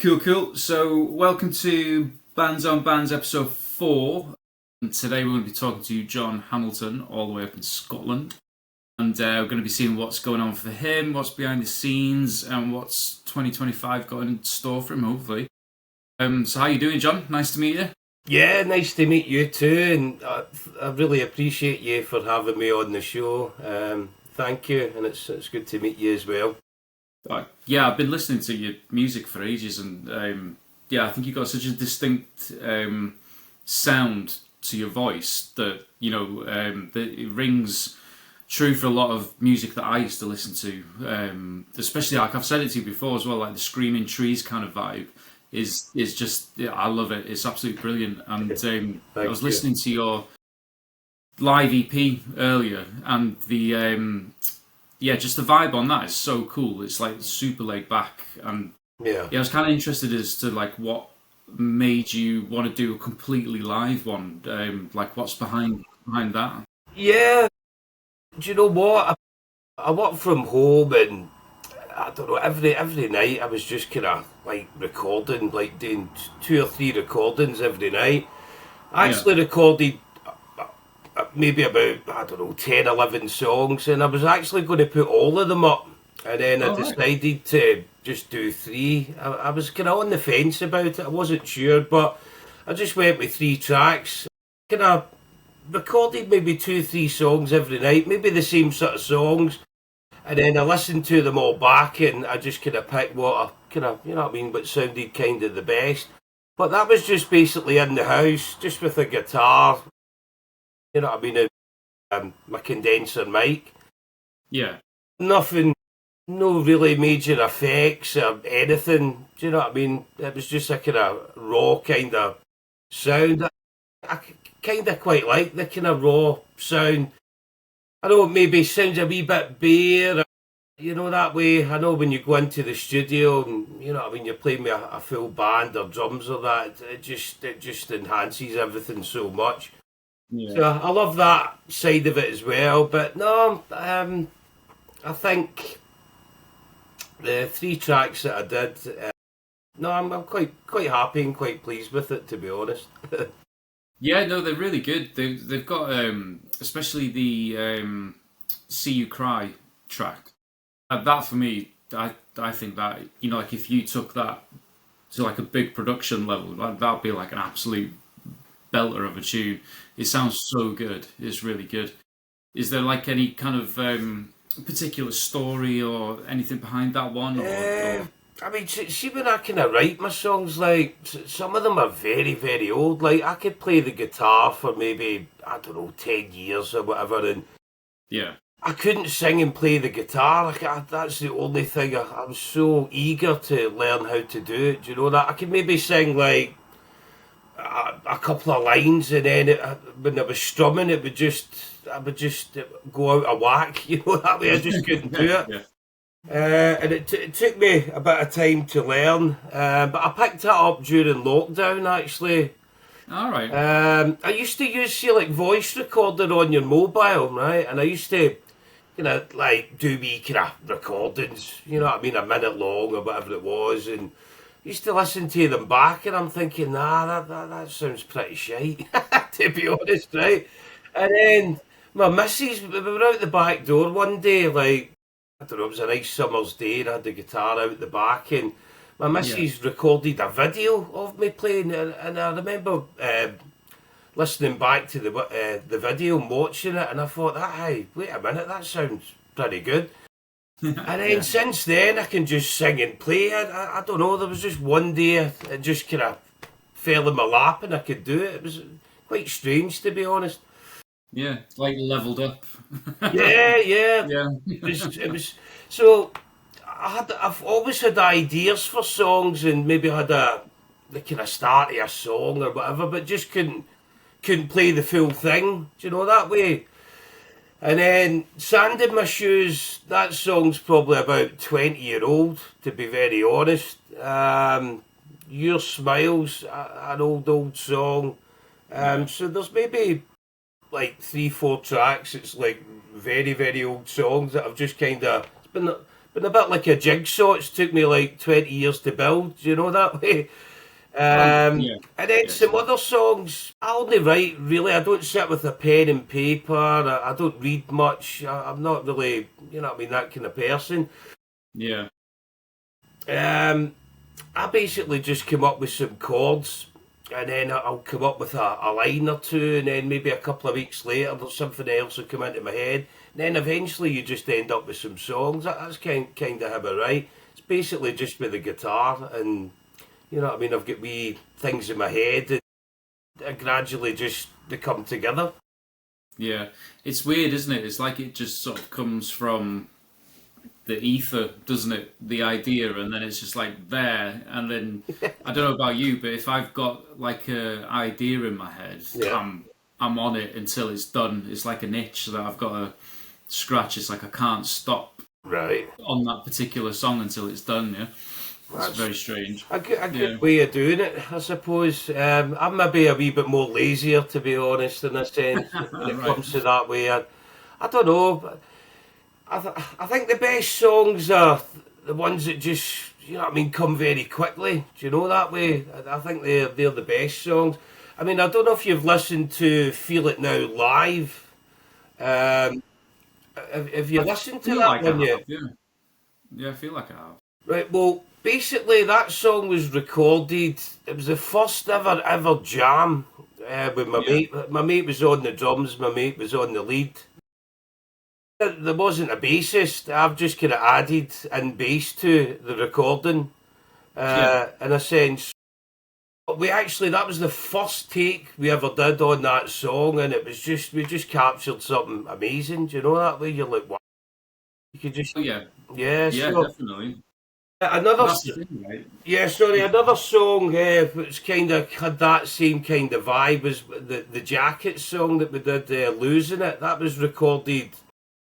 Cool, cool. So, welcome to Bands on Bands episode 4. And today we're going to be talking to John Hamilton, all the way up in Scotland. And we're going to be seeing what's going on for him, what's behind the scenes, and what's 2025 got in store for him, hopefully. So, how you doing, John? Nice to meet you. Yeah, nice to meet you too, and I really appreciate you for having me on the show. Thank you, and it's good to meet you as well. Yeah, I've been listening to your music for ages, and I think you've got such a distinct sound to your voice that that it rings true for a lot of music that I used to listen to. Especially, like I've said it to you before as well, like the Screaming Trees kind of vibe is just I love it. It's absolutely brilliant. And I was listening to your live EP earlier, and the just the vibe on that is so cool. It's like super laid back, and I was kind of interested as to like what made you want to do a completely live one. Like what's behind that? Yeah, do you know what? I work from home, and I don't know. Every night I was just kind of like recording, like doing 2 or 3 recordings every night. I actually recorded maybe about, I don't know, 10, 11 songs, and I was actually going to put all of them up, and then I decided to just do 3. I was kind of on the fence about it. I wasn't sure, but I just went with 3 tracks. Kind of recorded maybe 2, 3 songs every night, maybe the same sort of songs, and then I listened to them all back, and I just kind of picked what I kind of, you know what I mean, what sounded kind of the best. But that was just basically in the house, just with a guitar, you know what I mean, my condenser mic. Yeah. Nothing, no really major effects or anything. Do you know what I mean? It was just a kind of raw kind of sound. I kind of quite like the kind of raw sound. I know it maybe sounds a wee bit bare, you know, that way. I know when you go into the studio and, you know what I mean, you're playing with a full band or drums or that, it just enhances everything so much. Yeah. So I love that side of it as well. But no, I think the 3 tracks that I did, I'm quite happy and quite pleased with it, to be honest. Yeah, no, they're really good. They've got especially the "See You Cry" track. That for me, I think that like if you took that to like a big production level, that'd be like an absolute belter of a tune. It sounds so good. It's really good. Is there like any kind of particular story or anything behind that one? I mean, see when I kind of write my songs, like some of them are very, very old. Like I could play the guitar for maybe, I don't know, 10 years or whatever, and I couldn't sing and play the guitar. Like that's the only thing. I was so eager to learn how to do it. Do you know that? I could maybe sing like a couple of lines, and then when I was strumming, I would just go out of whack. You know, that way I just couldn't do it. And it took me a bit of time to learn, but I picked it up during lockdown actually. All right. I used to use like voice recorder on your mobile, right? And I used to like do wee kind of recordings, you know what I mean, a minute long or whatever it was, and used to listen to them back, and I'm thinking, that sounds pretty shite, to be honest, right? And then my missus, we were out the back door one day, like, I don't know, it was a nice summer's day, and I had the guitar out the back, and my missus recorded a video of me playing, and I remember listening back to the video and watching it, and I thought, hey, wait a minute, that sounds pretty good. And then since then, I can just sing and play. I don't know, there was just one day it just kind of fell in my lap and I could do it. It was quite strange, to be honest. Yeah, like leveled up. Yeah. It was so I've always had ideas for songs and maybe had the kind of start of a song or whatever, but just couldn't play the full thing. Do you know that way? And then Sand in My Shoes, that song's probably about 20-year-old, to be very honest. Your Smile's an old song. So there's maybe like 3, 4 tracks. It's like very, very old songs that I've just kind of, it's been a bit like a jigsaw. It's took me like 20 years to build, do you know that way? Yeah. And then Yes. some other songs, I only write, really. I don't sit with a pen and paper. I don't read much. I'm not really, you know what I mean, that kind of person. Yeah. I basically just come up with some chords, and then I'll come up with a line or two, and then maybe a couple of weeks later something else will come into my head. And then eventually you just end up with some songs. That's kind of how I write. It's basically just with the guitar, and you know what I mean. I've got wee things in my head, and gradually just they come together. Yeah. It's weird, isn't it? It's like it just sort of comes from the ether, doesn't it? The idea, and then it's just like there, and then I don't know about you, but if I've got like a idea in my head, Yeah. I'm on it until it's done. It's like an itch that I've got to scratch. It's like I can't stop Right. on that particular song until it's done. Yeah, it's That's very strange. a good Yeah, way of doing it, I suppose. I'm maybe a wee bit more lazier, to be honest, in a sense, when it right. comes to that way. I don't know. But I think the best songs are the ones that just, you know what I mean, come very quickly. Do you know that way? I think they're the best songs. I mean, I don't know if you've listened to Feel It Now live. Um, have you I listened to feel that like I one yet? have. Yeah, yeah, I feel like I have. Right, well, basically that song was recorded. It was the first ever jam with my Yeah, mate. My mate was on the drums. My mate was on the lead. There wasn't a bassist. I've just kind of added in bass to the recording, yeah. in a sense. We actually, that was the first take we ever did on that song, and it was just, we just captured something amazing. Do you know that way? You're like, wow. You could just, Oh yeah, yeah. yeah, So definitely. another, But that's the thing, right? yeah, sorry, another song which kind of had that same kind of vibe was the Jacket song that we did, Losing It. That was recorded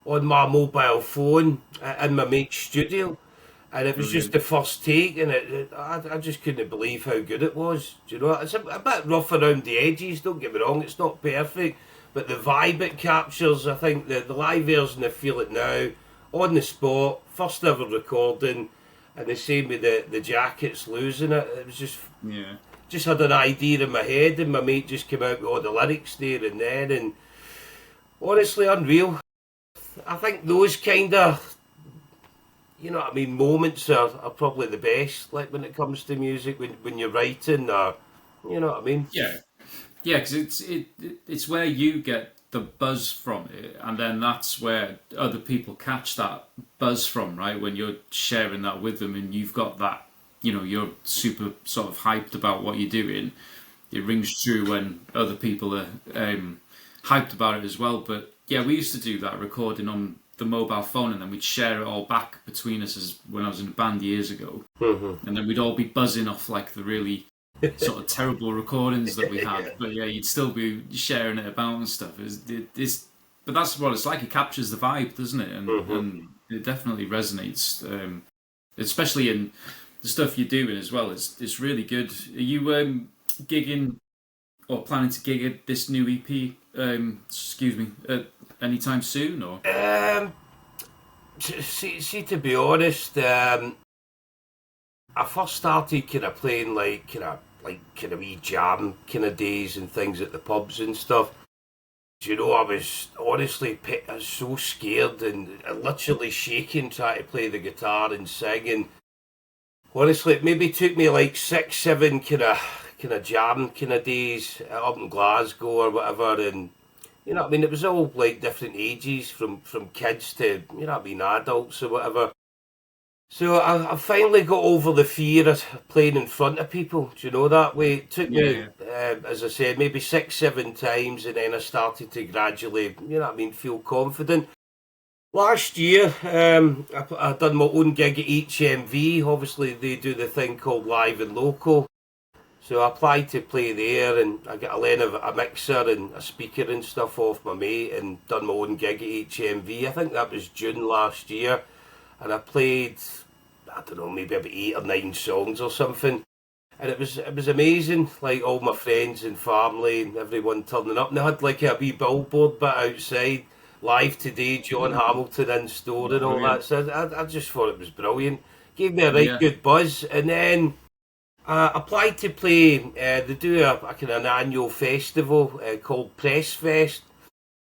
on my mobile phone in my mate's studio. And it was just Brilliant. the first take, and I just couldn't believe how good it was. Do you know? It's a bit rough around the edges, don't get me wrong, it's not perfect, but the vibe it captures, I think the live version of Feel It Now, on the spot, first ever recording, and the same with the Jackets Losing It. It was Yeah. just had an idea in my head, and my mate just came out with all the lyrics there and then, and honestly, unreal. I think those kind of, you know what I mean, moments are probably the best, like when it comes to music, when you're writing, or, you know what I mean? Yeah, yeah, because it's where you get the buzz from it, and then that's where other people catch that buzz from, right? When you're sharing that with them, and you've got that, you're super sort of hyped about what you're doing. It rings true when other people are hyped about it as well. But yeah, we used to do that recording on the mobile phone, and then we'd share it all back between us as when I was in a band years ago, and then we'd all be buzzing off like the really sort of terrible recordings that we had. But yeah, you'd still be sharing it about and stuff. But that's what it's like. It captures the vibe, doesn't it? And it definitely resonates, especially in the stuff you're doing as well. It's really good. Are you gigging or planning to gig at this new EP? Excuse me, anytime soon or? See, to be honest, I first started kind of playing kind of wee jam kind of days and things at the pubs and stuff. Do you know, I was honestly I was so scared and literally shaking trying to play the guitar and sing. And honestly, it maybe took me like 6, 7 kind of jam kind of days up in Glasgow or whatever. And you know what I mean, it was all like different ages, from kids to, you know what I mean, adults or whatever. So I finally got over the fear of playing in front of people. Do you know that way? It took Yeah, me, yeah, as I said, maybe 6, 7 times, and then I started to gradually, you know what I mean, feel confident. Last year, I done my own gig at HMV. Obviously, they do the thing called Live and Local. So I applied to play there, and I got a mixer and a speaker and stuff off my mate, and done my own gig at HMV. I think that was June last year, and I played, I don't know, maybe about 8 or 9 songs or something, and it was amazing. Like all my friends and family and everyone turning up, and they had like a wee billboard bit outside, Live Today, John Hamilton in store and all that. Brilliant. So I just thought it was brilliant. Gave me a right Yeah. good buzz, and then applied to play. They do a kind of an annual festival called Press Fest.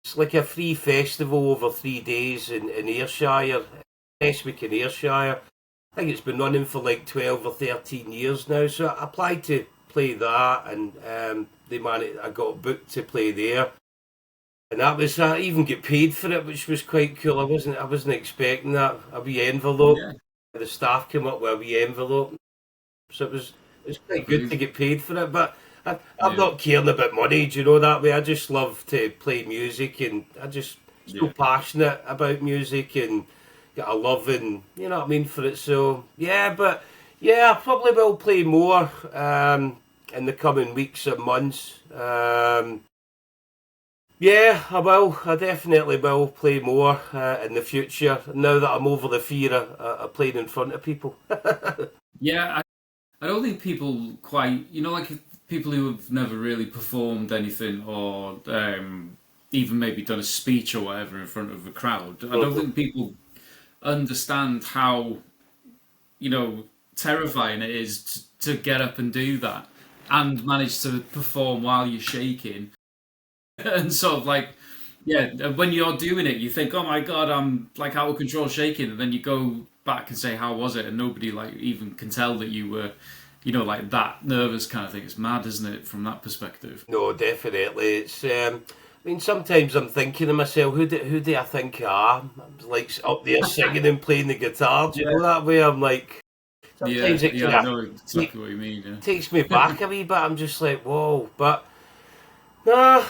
It's like a free festival over 3 days in Ayrshire, Eswick in Ayrshire. I think it's been running for like 12 or 13 years now. So I applied to play that, and I got booked to play there. And that was I even get paid for it, which was quite cool. I wasn't expecting that. A wee envelope. Yeah. The staff came up with a wee envelope, so it was quite good to Brilliant. get paid for it. But I'm Yeah. not caring about money, do you know that way? I just love to play music, and I just so Yeah. passionate about music, and got a love, and you know what I mean, for it. So yeah, but yeah, I probably will play more in the coming weeks and months. Yeah, I will. I definitely will play more in the future. Now that I'm over the fear of playing in front of people. Yeah, I don't think people quite, like people who have never really performed anything or even maybe done a speech or whatever in front of a crowd. I don't think people understand how, terrifying it is to get up and do that and manage to perform while you're shaking. And sort of like, yeah, when you're doing it, you think, oh my God, I'm like out of control shaking. And then you go back and say, how was it? And nobody like even can tell that you were, like that nervous kind of thing. It's mad, isn't it, from that perspective? No, definitely. It's. I mean, sometimes I'm thinking to myself, who do I think I am? I'm like up there singing and playing the guitar. Do you Yeah. know that way? I'm like, Yeah, sometimes it yeah, kind I of know exactly what you mean. Yeah. takes me back a wee bit. I'm just like, whoa. But no,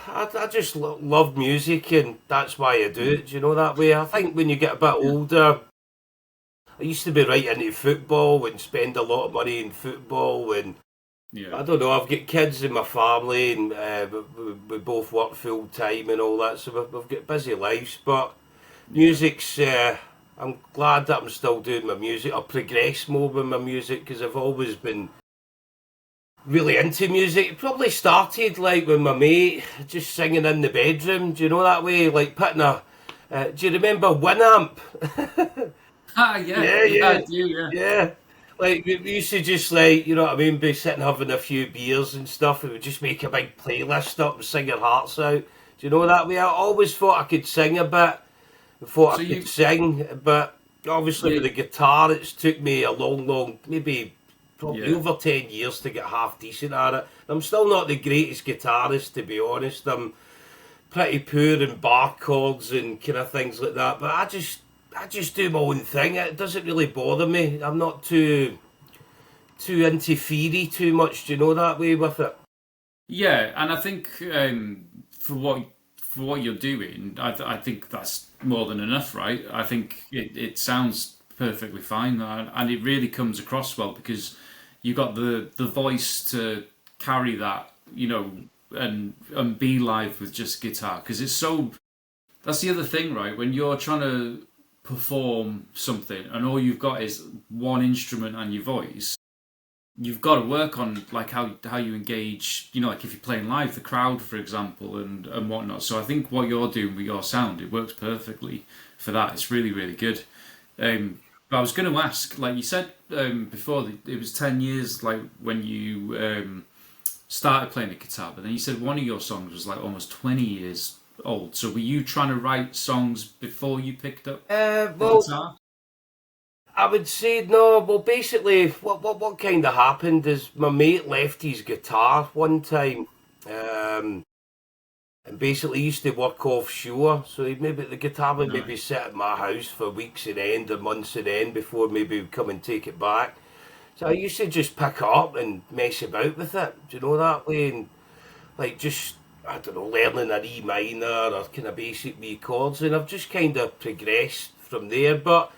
I just love music, and that's why I do it. Do you know that way? I think when you get a bit older, I used to be right into football and spend a lot of money in football, and Yeah. I don't know. I've got kids in my family, and we both work full time and all that, so we've got busy lives. But music's. I'm glad that I'm still doing my music. I progress more with my music because I've always been really into music. It probably started like with my mate, just singing in the bedroom. Do you know that way? Like putting a. Do you remember Winamp? Ah, yeah, Yeah, yeah, I yeah, do, yeah. yeah. Like we used to just like, you know what I mean, be sitting having a few beers and stuff, and we'd just make a big playlist up and sing our hearts out. Do you know that way? I always thought I could sing a bit, I thought So I could you, sing, but obviously yeah, with the guitar, it's took me a long, maybe probably yeah, over 10 years to get half decent at it. I'm still not the greatest guitarist, to be honest. I'm pretty poor in bar chords and kind of things like that, but I just do my own thing. It doesn't really bother me. I'm not too into theory too much. Do you know that way with it? yeah, and I think for what you're doing, I think that's more than enough, right? I think it sounds perfectly fine, and it really comes across well because you got the voice to carry that, and be live with just guitar because it's so. That's the other thing, right? When you're trying to perform something and all you've got is one instrument and your voice, you've got to work on like how you engage, like if you're playing live, the crowd, for example, and whatnot. So I think what you're doing with your sound, it works perfectly for that. It's really, really good. But I was going to ask, like you said before, that it was 10 years, like when you started playing the guitar, but then you said one of your songs was like almost 20 years old. So were you trying to write songs before you picked up the Well, guitar? I would say no. Well, basically, what kind of happened is my mate left his guitar one time, um, and basically used to work offshore. So the guitar would No. maybe sit at my house for weeks and end or months and end before maybe he'd come and take it back. So I used to just pick it up and mess about with it. Do you know that way? And like just I don't know, learning an E minor or kind of basic wee chords, and I've just kind of progressed from there. But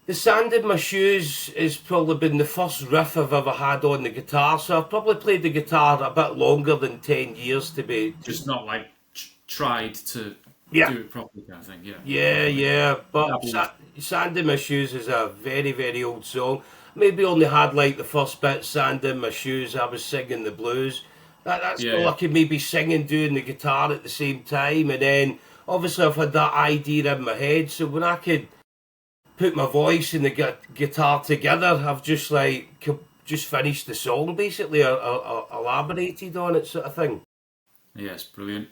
the sand in my shoes has probably been the first riff I've ever had on the guitar, so I've probably played the guitar a bit longer than 10 years to be. Just not like tried to Yeah, do it properly kind of thing. Yeah, yeah, like yeah. But dabbled. Sand in My Shoes is a very, very old song. Maybe only had like the first bit, Sand in My Shoes, I was singing the blues. That's Yeah, all yeah, I could maybe sing and do in the guitar at the same time. And then obviously I've had that idea in my head, so when I could put my voice and the guitar together, I've just just finished the song basically, or elaborated on it, sort of thing. Yes, brilliant.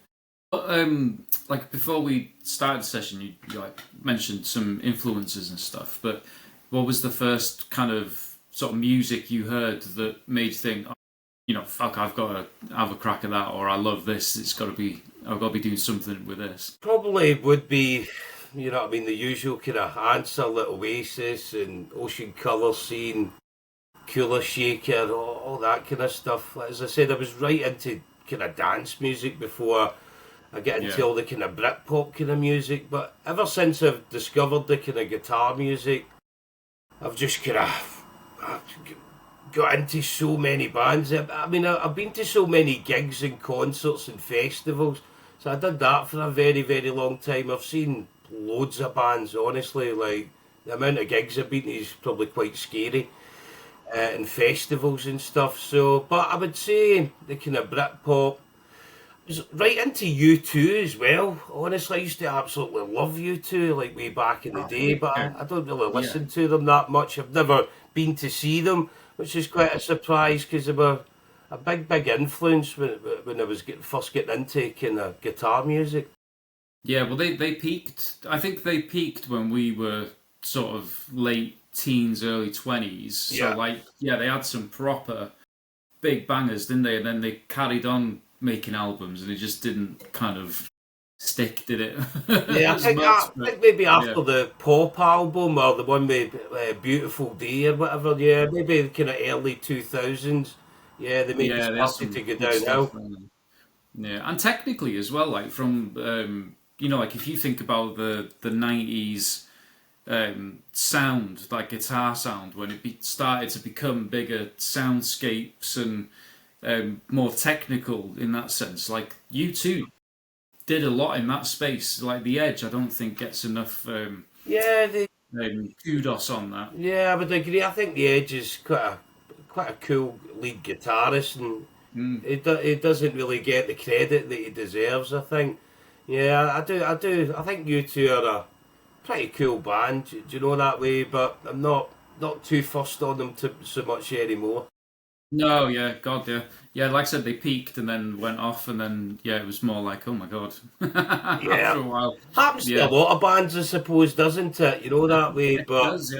Like before we started the session, you like mentioned some influences and stuff, but what was the first kind of sort of music you heard that made you think, oh, you know, fuck, I've got to have a crack at that, or I love this. I've got to be doing something with this. Probably would be, you know what I mean, the usual kind of answer, like Oasis and Ocean Colour Scene, Cooler Shaker, all that kind of stuff. As I said, I was right into kind of dance music before I get into all the kind of Britpop kind of music. But ever since I've discovered the kind of guitar music, I've just kind of got into so many bands. I mean, I've been to so many gigs and concerts and festivals. So I did that for a very, very long time. I've seen loads of bands, honestly. Like, the amount of gigs I've been to is probably quite scary. And festivals and stuff. So, but I would say the kind of Britpop. I was right into U2 as well. Honestly, I used to absolutely love U2, like way back in the day, but I don't really listen to them that much. I've never been to see them, which is quite a surprise because they were a big influence when I was first getting into kind of guitar music. Yeah, well, they peaked. I think they peaked when we were sort of late teens, early 20s. So, they had some proper big bangers, didn't they? And then they carried on making albums, and it just didn't kind of stick, did it? Yeah, I think maybe after the Pop album or the one with Beautiful Day or whatever, maybe the kind of early 2000s, they maybe started to go downhill. Yeah, and technically as well, like from, like if you think about the 90s sound, like guitar sound, when it started to become bigger soundscapes and more technical in that sense. Like U2 did a lot in that space. Like The Edge, I don't think gets enough kudos on that. Yeah, I would agree. I think The Edge is quite a cool lead guitarist, and he doesn't really get the credit that he deserves. I think. Yeah, I do. I think U2 are a pretty cool band. Do you know that way? But I'm not too fussed on them so much anymore. No, yeah, God, yeah. Yeah, like I said, they peaked and then went off, and then, it was more like, oh my God. After a while. Happens to a lot of bands, I suppose, doesn't it? You know, that way, It but... does,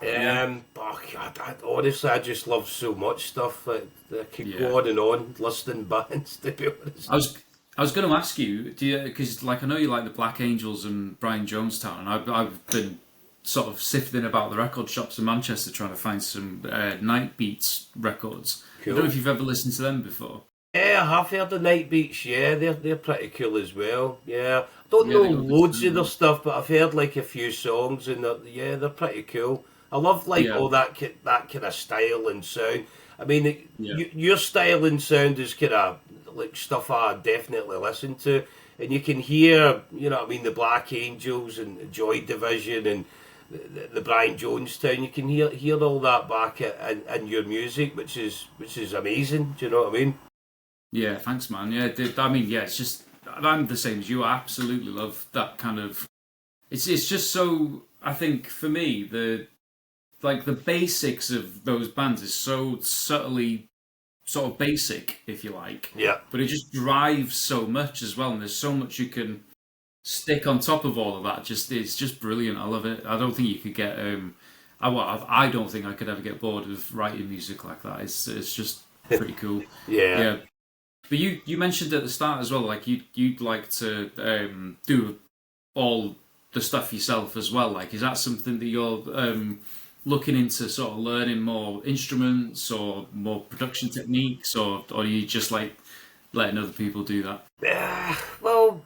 But honestly, I just love so much stuff that I could go on and on listing bands, to be honest. I was going to ask you, because like I know you like the Black Angels and Brian Jonestown, and I've been sort of sifting about the record shops in Manchester trying to find some Night Beats records. Cool. I don't know if you've ever listened to them before. Yeah, I have heard the Night Beats. Yeah, they're pretty cool as well. Yeah, I don't know loads of their stuff, but I've heard like a few songs, and they're pretty cool. I love all that kind of style and sound. I mean, your style and sound is kind of like stuff I definitely listen to, and you can hear, you know what I mean, the Black Angels and Joy Division and the Brian Jonestown. You can hear all that back in your music, which is amazing. Do you know what I mean? Yeah, thanks, man. Yeah, I mean, it's just I'm the same as you. I absolutely love that kind of. It's just so. I think for me the basics of those bands is so subtly sort of basic, if you like. Yeah. But it just drives so much as well, and there's so much you can stick on top of all of that. It's just brilliant. I love it. I don't think you could get. I don't think I could ever get bored of writing music like that. It's just pretty cool. Yeah. But you mentioned at the start as well, like you'd like to do all the stuff yourself as well. Like, is that something that you're looking into, sort of learning more instruments or more production techniques, or are you just like letting other people do that? Well,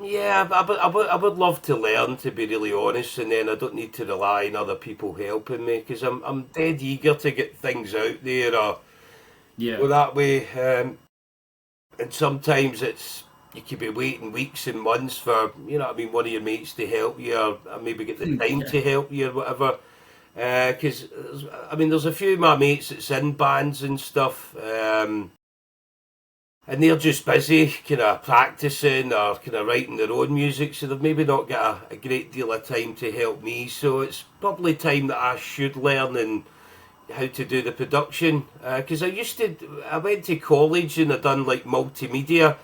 yeah, I would love to learn, to be really honest, and then I don't need to rely on other people helping me, because I'm dead eager to get things out there, or that way. And sometimes you could be waiting weeks and months for, you know what I mean, one of your mates to help you, or maybe get the time to help you or whatever. Because I mean, there's a few of my mates that's in bands and stuff. and they're just busy kind of practicing or kind of writing their own music, so they've maybe not got a great deal of time to help me. So it's probably time that I should learn and how to do the production, because I went to college and I done like multimedia,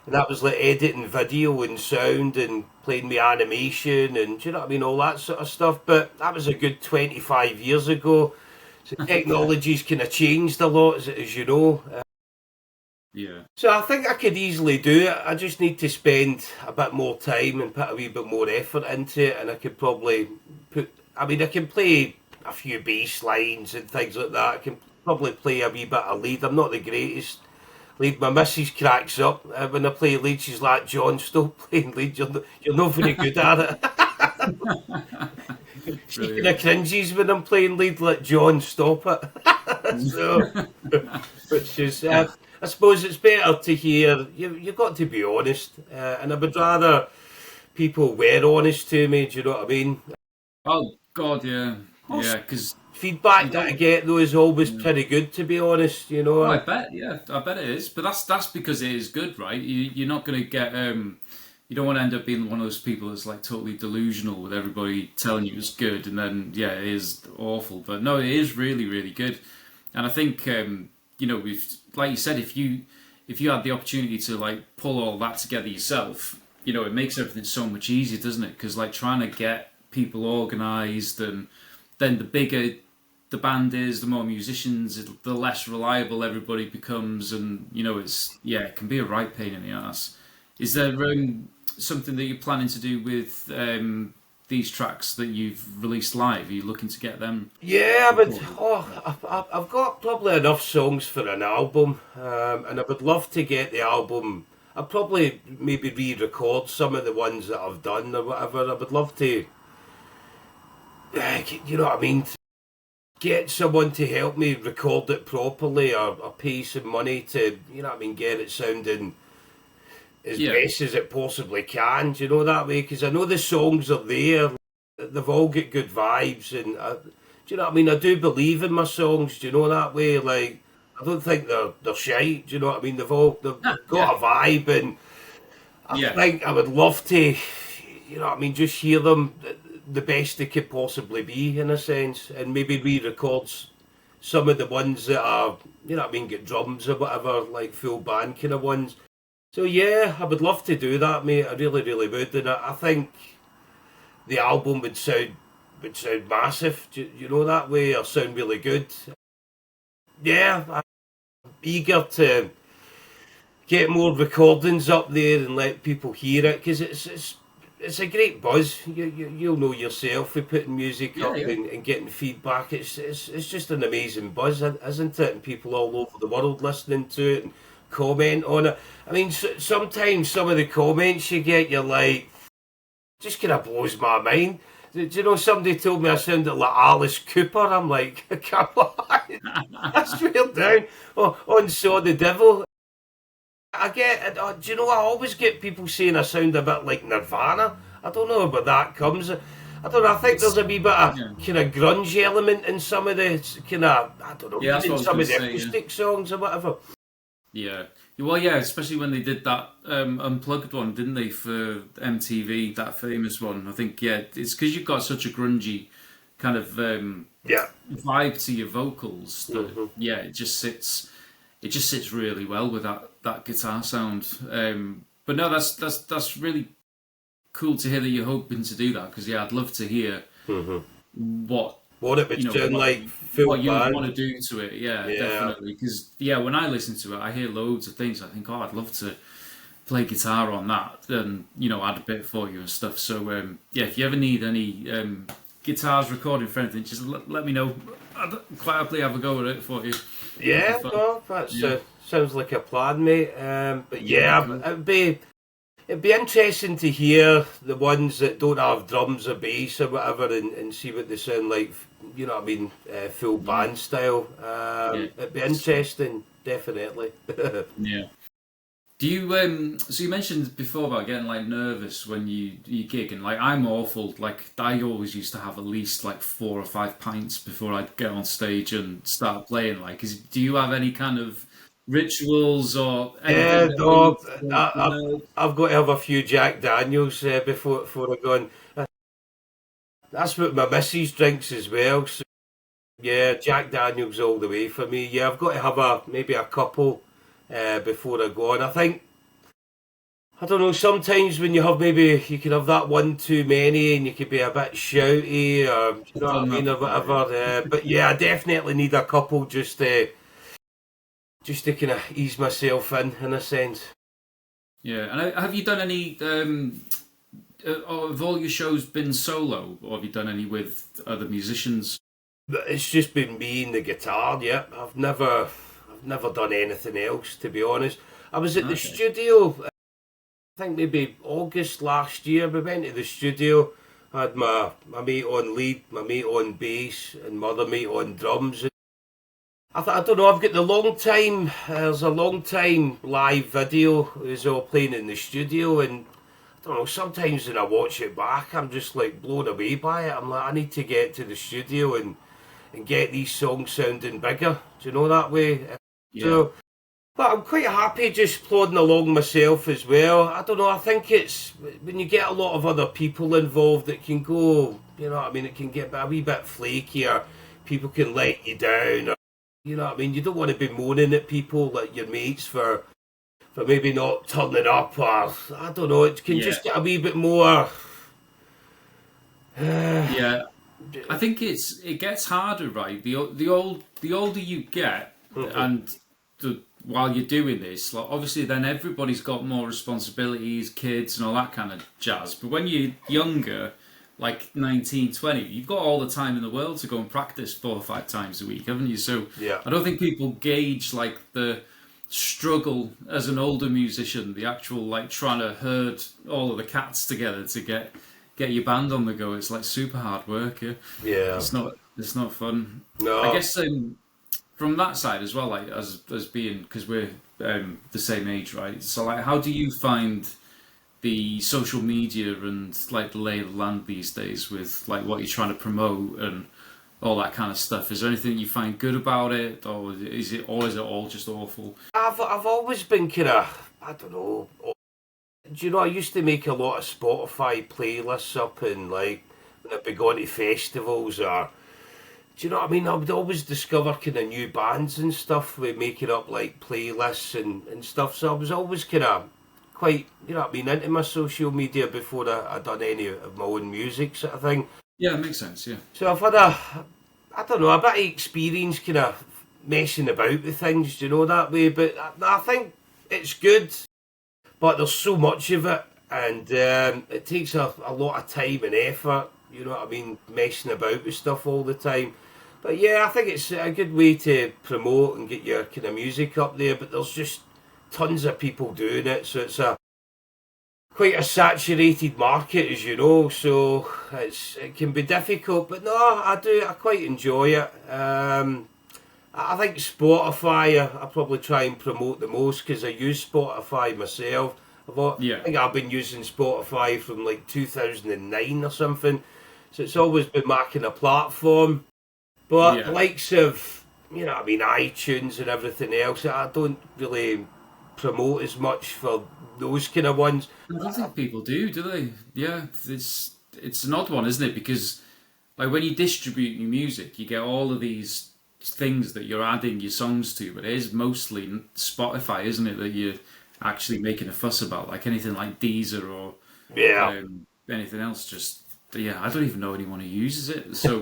and that was like editing video and sound and playing with animation and do you know what I mean, all that sort of stuff. But that was a good 25 years ago. So technology's kind of changed a lot, as you know. Yeah. So I think I could easily do it. I just need to spend a bit more time and put a wee bit more effort into it, and I could probably put. I mean, I can play a few bass lines and things like that. I can probably play a wee bit of lead. I'm not the greatest lead. My missus cracks up when I play lead. She's like, "John, stop playing lead. You're not very good at it." She kind of cringes when I'm playing lead. Like, John, stop it. So, which is. I suppose it's better to hear. You've got to be honest, and I would rather people were honest to me. Do you know what I mean? Oh God, yeah, Most yeah. Because you feedback that I don't. get though is always Yeah. pretty good. To be honest, Oh, I bet. Yeah, I bet it is. But that's because it is good, right? You're not going to get. You don't want to end up being one of those people that's like totally delusional with everybody telling you it's good, and then yeah, it is awful. But no, it is really, really good. And I think we've like you said, if you had the opportunity to like pull all that together yourself, it makes everything so much easier, doesn't it? Because like trying to get people organised, and then the bigger the band is, the more musicians, the less reliable everybody becomes, and it can be a right pain in the ass. Is there something that you're planning to do with these tracks that you've released live? Are you looking to get them yeah, but recorded? I've got probably enough songs for an album, and I would love to get the album. I'd probably maybe re-record some of the ones that I've done or whatever. I would love to, you know what I mean, get someone to help me record it properly, or pay some money to, you know what I mean, get it sounding as Yeah, best as it possibly can. Do you know that way? Because I know the songs are there, they've all got good vibes, and do you know what I mean? I do believe in my songs. Do you know that way? Like, I don't think they're shite. Do you know what I mean? They've yeah, got a vibe, and I yeah, think I would love to, you know what I mean, just hear them the best they could possibly be in a sense, and maybe re-record some of the ones that are, you know what I mean, get drums or whatever, like full band kind of ones. So yeah, I would love to do that, mate. I really, really would, and I think the album would sound massive. Do you know that way, or sound really good. Yeah, I'm eager to get more recordings up there and let people hear it, because it's a great buzz. You'll know yourself with putting music yeah, up yeah, and getting feedback. It's just an amazing buzz, isn't it? And people all over the world listening to it and comment on it. I mean, sometimes some of the comments you get, you're like, just kind of blows my mind. Do you know, somebody told me I sounded like Alice Cooper. I'm like, come on, that's real down. Oh, on Saw the Devil. I get, do you know, I always get people saying I sound a bit like Nirvana. I don't know where that comes. I don't know, I think there's it's a wee bit of yeah, kind of grunge element in some of the kind of, I don't know, yeah. That's even what in I was some going of to the say. Yeah, acoustic songs or whatever. yeah. Well, yeah, especially when they did that unplugged one, didn't they, for MTV, that famous one? I think yeah, it's because you've got such a grungy kind of Yeah. vibe to your vocals that hmm yeah, it just sits really well with that guitar sound. But no, that's really cool to hear that you're hoping to do that, because yeah, I'd love to hear hmm what What it would sound what like full what you would want band. to do to it. Yeah, Yeah. definitely. Because yeah, when I listen to it, I hear loads of things. I think, oh, I'd love to play guitar on that, and add a bit for you and stuff. So yeah, if you ever need any guitars recorded for anything, just let me know. I'd quite happily have a go at it for you. That'd be Yeah, fun. no, that's Yeah, sounds like a plan, mate. But yeah, yeah, cool. it'd be interesting to hear the ones that don't have drums or bass or whatever, and see what they sound like. You know what I mean? Full Yeah, band style. yeah, It'd be it's fun. interesting, definitely. Yeah. Do you so you mentioned before about getting like nervous when you gig, and like I'm awful. Like I always used to have at least like 4 or 5 pints before I'd get on stage and start playing. Like, do you have any kind of rituals or anything Yeah, that no, needs to I, be I've heard? I've got to have a few Jack Daniels before I go on. That's what my missus drinks as well. So yeah, Jack Daniels all the way for me. Yeah, I've got to have maybe a couple before I go on. I think I don't know. Sometimes when you have maybe you can have that one too many, and you could be a bit shouty, or you I've know what done I mean, that or before, yeah. whatever. But yeah, I definitely need a couple just to kind of ease myself in a sense. Yeah, and have you done any? Or have all your shows been solo, or have you done any with other musicians? But it's just been me and the guitar. Yeah, I've never done anything else to be honest. I was at the Okay. studio. I think maybe August last year. We went to the studio. I had my mate on lead, my mate on bass, and my other mate on drums. I don't know. I've got the long time. There's a long time live video. It was all playing in the studio, and I don't know. Sometimes when I watch it back, I'm just like blown away by it. I'm like, I need to get to the studio and get these songs sounding bigger. Do you know that way? Yeah. So, but I'm quite happy just plodding along myself as well. I don't know. I think it's when you get a lot of other people involved, it can go. You know what I mean? It can get a wee bit flaky, or people can let you down. Or, you know what I mean? You don't want to be moaning at people like your mates for maybe not turning up, or I don't know. It can Yeah. just get a wee bit more. Yeah. I think it gets harder, right? The older you get, and while you're doing this, like obviously then everybody's got more responsibilities, kids and all that kind of jazz. But when you're younger, like 19, 20, you've got all the time in the world to go and practice 4 or 5 times a week, haven't you? So Yeah. I don't think people gauge like the struggle as an older musician, the actual like trying to herd all of the cats together to get your band on the go. It's like super hard work. Yeah, Yeah. it's not fun. I No. guess from that side as well, like as being because we're the same age, right? So like, how do you find the social media and like the lay of the land these days with like what you're trying to promote and all that kind of stuff? Is there anything you find good about it, or is it all just awful? I've always been kind of I don't know. Do you know I used to make a lot of Spotify playlists up and like when I'd be going to festivals or do you know what I mean? I would always discover kind of new bands and stuff with making up like playlists and stuff. So I was always kind of quite you know what I mean into my social media before I'd done any of my own music sort of thing. Yeah, it makes sense. Yeah, So I've had I don't know a bit of experience kind of messing about with things, do you know that way. But I think it's good but there's so much of it, and it takes a lot of time and effort. You know what I mean, messing about with stuff all the time. But yeah, I think it's a good way to promote and get your kind of music up there. But there's just tons of people doing it, so it's a quite a saturated market, as you know. So it can be difficult, but no, I quite enjoy it. I think Spotify, I probably try and promote the most because I use Spotify myself. yeah, I think I've been using Spotify from like 2009 or something. So it's always been my kind of platform. But yeah. likes of, you know, I mean, iTunes and everything else, I don't really promote as much for those kind of ones. I don't think people do they? Yeah, it's an odd one, isn't it? Because like when you distribute your music, you get all of these things that you're adding your songs to, but it is mostly Spotify, isn't it, that you're actually making a fuss about, like anything like Deezer or Yeah. anything else. Just yeah, I don't even know anyone who uses it. So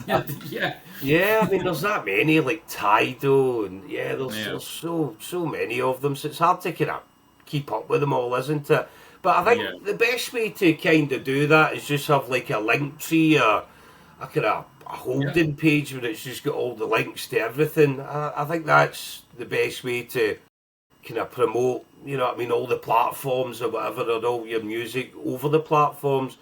yeah, yeah, Yeah, I mean, there's that many like Tidal, and yeah, yeah, there's so many of them, so it's hard to kind of keep up with them all, isn't it? But I yeah, think the best way to kind of do that is just have like a link tree or a kind of a yeah. holding page where it's just got all the links to everything. I think that's the best way to kind of promote, you know what I mean, all the platforms or whatever, and all your music over the platforms.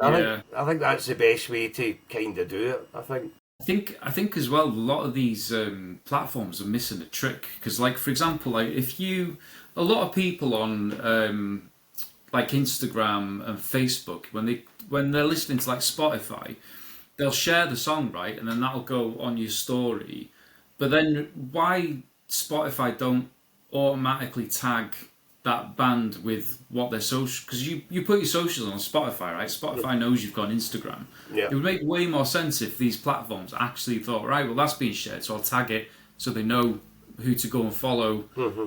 Yeah. I think that's the best way to kind of do it. I think. I think as well, a lot of these platforms are missing a trick because, like for example, like if you, a lot of people on like Instagram and Facebook when they're listening to like Spotify, they'll share the song right, and then that'll go on your story. But then why Spotify don't automatically tag that band with what their social, because you put your socials on Spotify, right? Spotify knows you've got an Instagram. Yeah. It would make way more sense if these platforms actually thought, right, well, that's being shared, so I'll tag it so they know who to go and follow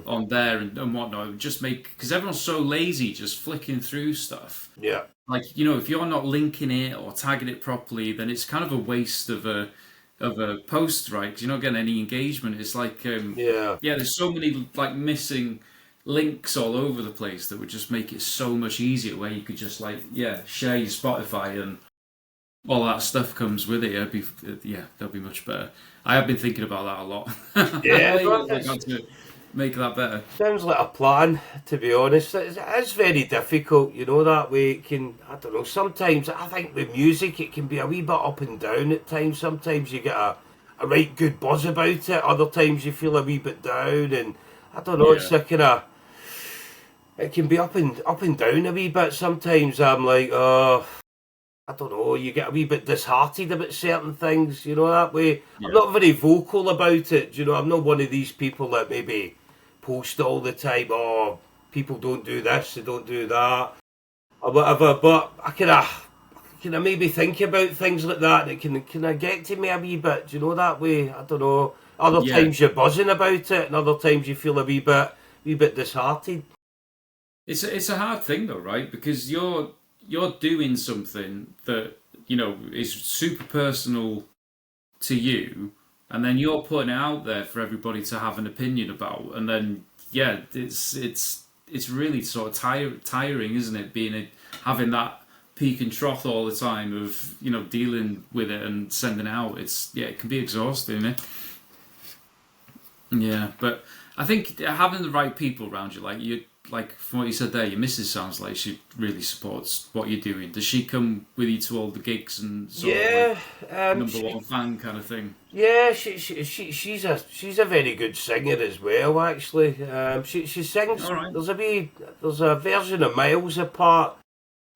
on there and whatnot. It would just make, because everyone's so lazy just flicking through stuff. Yeah. Like, if you're not linking it or tagging it properly, then it's kind of a waste of a post, right? Because you're not getting any engagement. It's like, there's so many like missing links all over the place that would just make it so much easier, where you could just share your Spotify and all that stuff comes with it. That'd be much better. I have been thinking about that a lot. Yeah, how to make that better. Sounds like a plan, to be honest. It's very difficult, that way. It can, I don't know, sometimes I think with music it can be a wee bit up and down at times. Sometimes you get a right good buzz about it, other times you feel a wee bit down, and I don't know, it's like it can be up and down a wee bit. Sometimes I'm like, I don't know, you get a wee bit disheartened about certain things, that way. Yeah. I'm not very vocal about it, I'm not one of these people that maybe post all the time, people don't do this, they don't do that, or whatever, but I can I maybe think about things like that, and it can get to me a wee bit, that way. I don't know. Other times you're buzzing about it, and other times you feel a wee bit disheartened. It's a hard thing though, right? Because you're doing something that is super personal to you, and then you're putting it out there for everybody to have an opinion about, and then it's really sort of tiring, isn't it? Having that peak and trough all the time of dealing with it and sending it out. It can be exhausting, isn't it? Yeah, but I think having the right people around you, like from what you said there, your missus sounds like she really supports what you're doing. Does she come with you to all the gigs and number one fan kind of thing? Yeah, she's a very good singer as well. Actually, she sings. All right. There's a version of Miles Apart,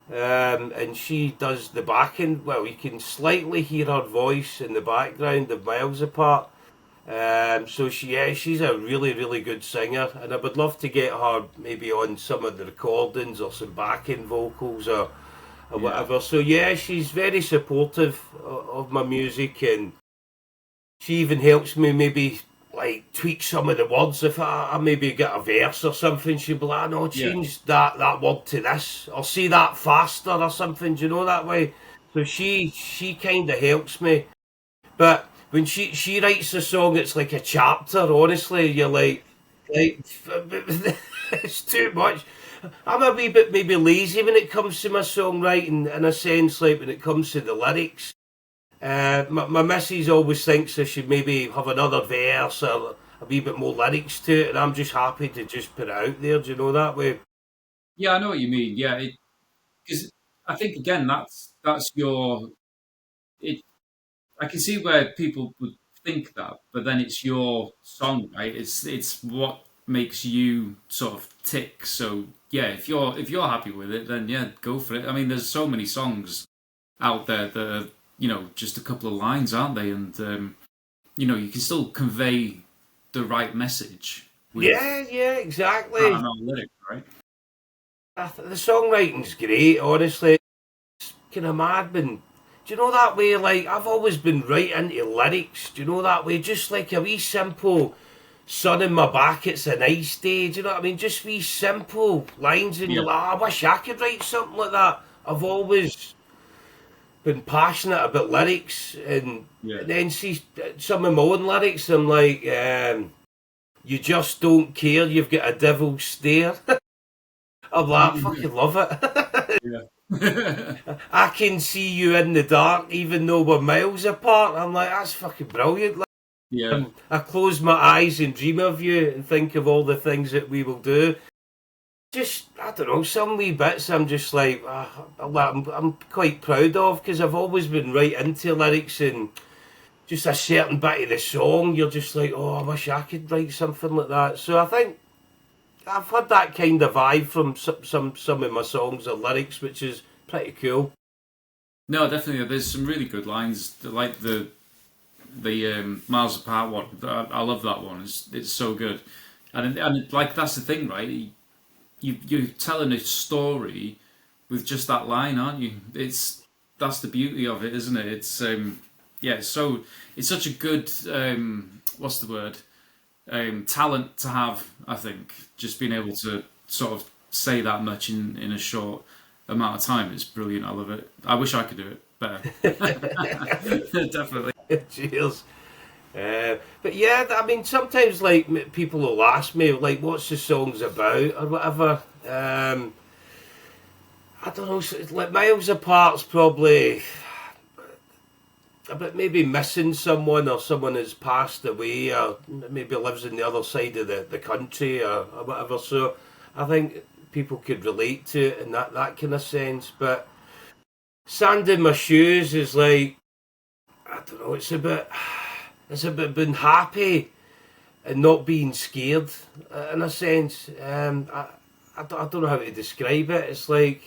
and she does the backing. Well, you can slightly hear her voice in the background of Miles Apart. So she's a really, really good singer, and I would love to get her maybe on some of the recordings or some backing vocals or whatever. So she's very supportive of my music, and she even helps me maybe like tweak some of the words. If I maybe get a verse or something, she'll be like, no, change that word to this, or say that faster or something, that way. So she kind of helps me. But when she writes a song, it's like a chapter, honestly. You're like it's too much. I'm a wee bit maybe lazy when it comes to my songwriting, in a sense, like when it comes to the lyrics. My missus always thinks I should maybe have another verse or a wee bit more lyrics to it, and I'm just happy to just put it out there, that way? Yeah, I know what you mean. Yeah, because I think, again, that's your... I can see where people would think that, but then it's your song, right? It's what makes you sort of tick. So if you're happy with it, then go for it. I mean, there's so many songs out there that are just a couple of lines, aren't they? And you can still convey the right message. Exactly. Lyrics, right? The songwriting's great, honestly. It's kind of mad, but do you know that way, like, I've always been right into lyrics, do you know that way, just like a wee simple sun in my back, it's a nice day, do you know what I mean, just wee simple lines, and you're like, I wish I could write something like that. I've always been passionate about lyrics, and then see some of my own lyrics, I'm like, you just don't care, you've got a devil's stare. I'm like, I fucking love it. I can see you in the dark even though we're miles apart. I'm like, that's fucking brilliant. Like, I close my eyes and dream of you and think of all the things that we will do. Just, I don't know, some wee bits I'm just like, I'm quite proud of, because I've always been right into lyrics, and just a certain bit of the song, you're just like, I wish I could write something like that. So I think I've had that kind of vibe from some of my songs or lyrics, which is pretty cool. No, definitely. There's some really good lines, like the the Miles Apart one. I love that one. It's so good, and like that's the thing, right? You're telling a story with just that line, aren't you? That's the beauty of it, isn't it? Yeah, it's such a good what's the word? Talent to have. I think just being able to sort of say that much in a short amount of time is brilliant. I love it. I wish I could do it better. Definitely. Cheers. But yeah, I mean, sometimes like people will ask me like, "What's the songs about?" or whatever. I don't know. Like Miles Apart's probably about maybe missing someone or someone has passed away or maybe lives in the other side of the country or whatever. So I think people could relate to it in that kind of sense. But Sand in My Shoes is like, I don't know, it's about being happy and not being scared in a sense. I don't know how to describe it. It's like,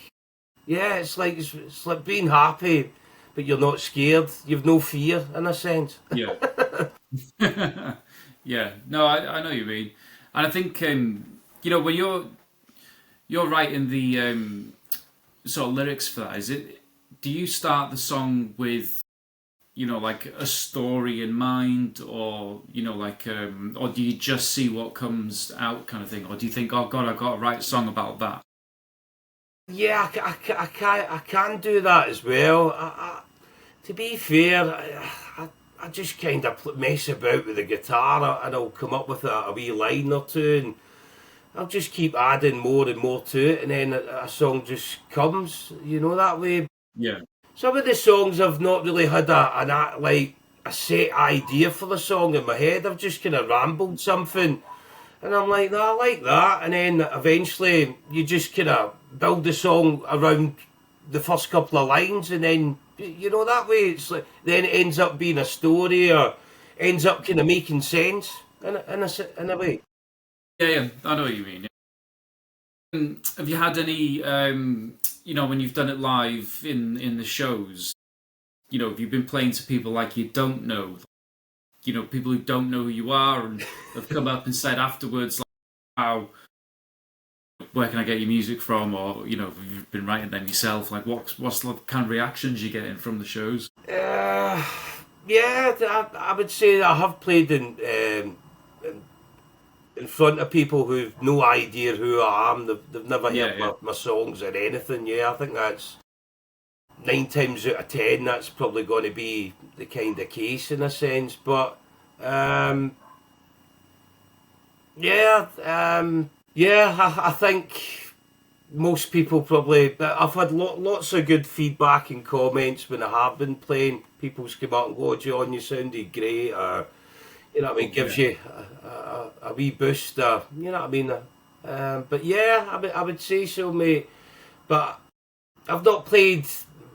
yeah, it's like being happy, but you're not scared. You've no fear in a sense. Yeah. Yeah. No, I know what you mean, and I think when you're writing the sort of lyrics for that, do you start the song with like a story in mind, or or do you just see what comes out kind of thing, or do you think, oh God, I've got to write a song about that? Yeah, I can do that as well. To be fair, I just kind of mess about with the guitar and I'll come up with a wee line or two and I'll just keep adding more and more to it and then a song just comes, that way. Yeah. Some of the songs I've not really had a set idea for the song in my head. I've just kind of rambled something. And I'm like, no, I like that. And then eventually you just kind of build the song around the first couple of lines. And then, that way it's like, then it ends up being a story or ends up kind of making sense in a way. Yeah, I know what you mean. Have you had any, when you've done it live in the shows, have you been playing to people like you don't know? People who don't know who you are and have come up and said afterwards, like, where can I get your music from? Or, if you've been writing them yourself, like what's the kind of reactions you're getting from the shows? Yeah, I would say that I have played in front of people who've no idea who I am. They've never heard my songs or anything. Yeah, I think that's 9 times out of 10. That's probably going to be the kind of case in a sense. But I think most people probably. I've had lots of good feedback and comments when I have been playing. People's come up and go, "John, you sounded great," or gives you a wee boost. You know what I mean? But yeah, I would say so, mate. But I've not played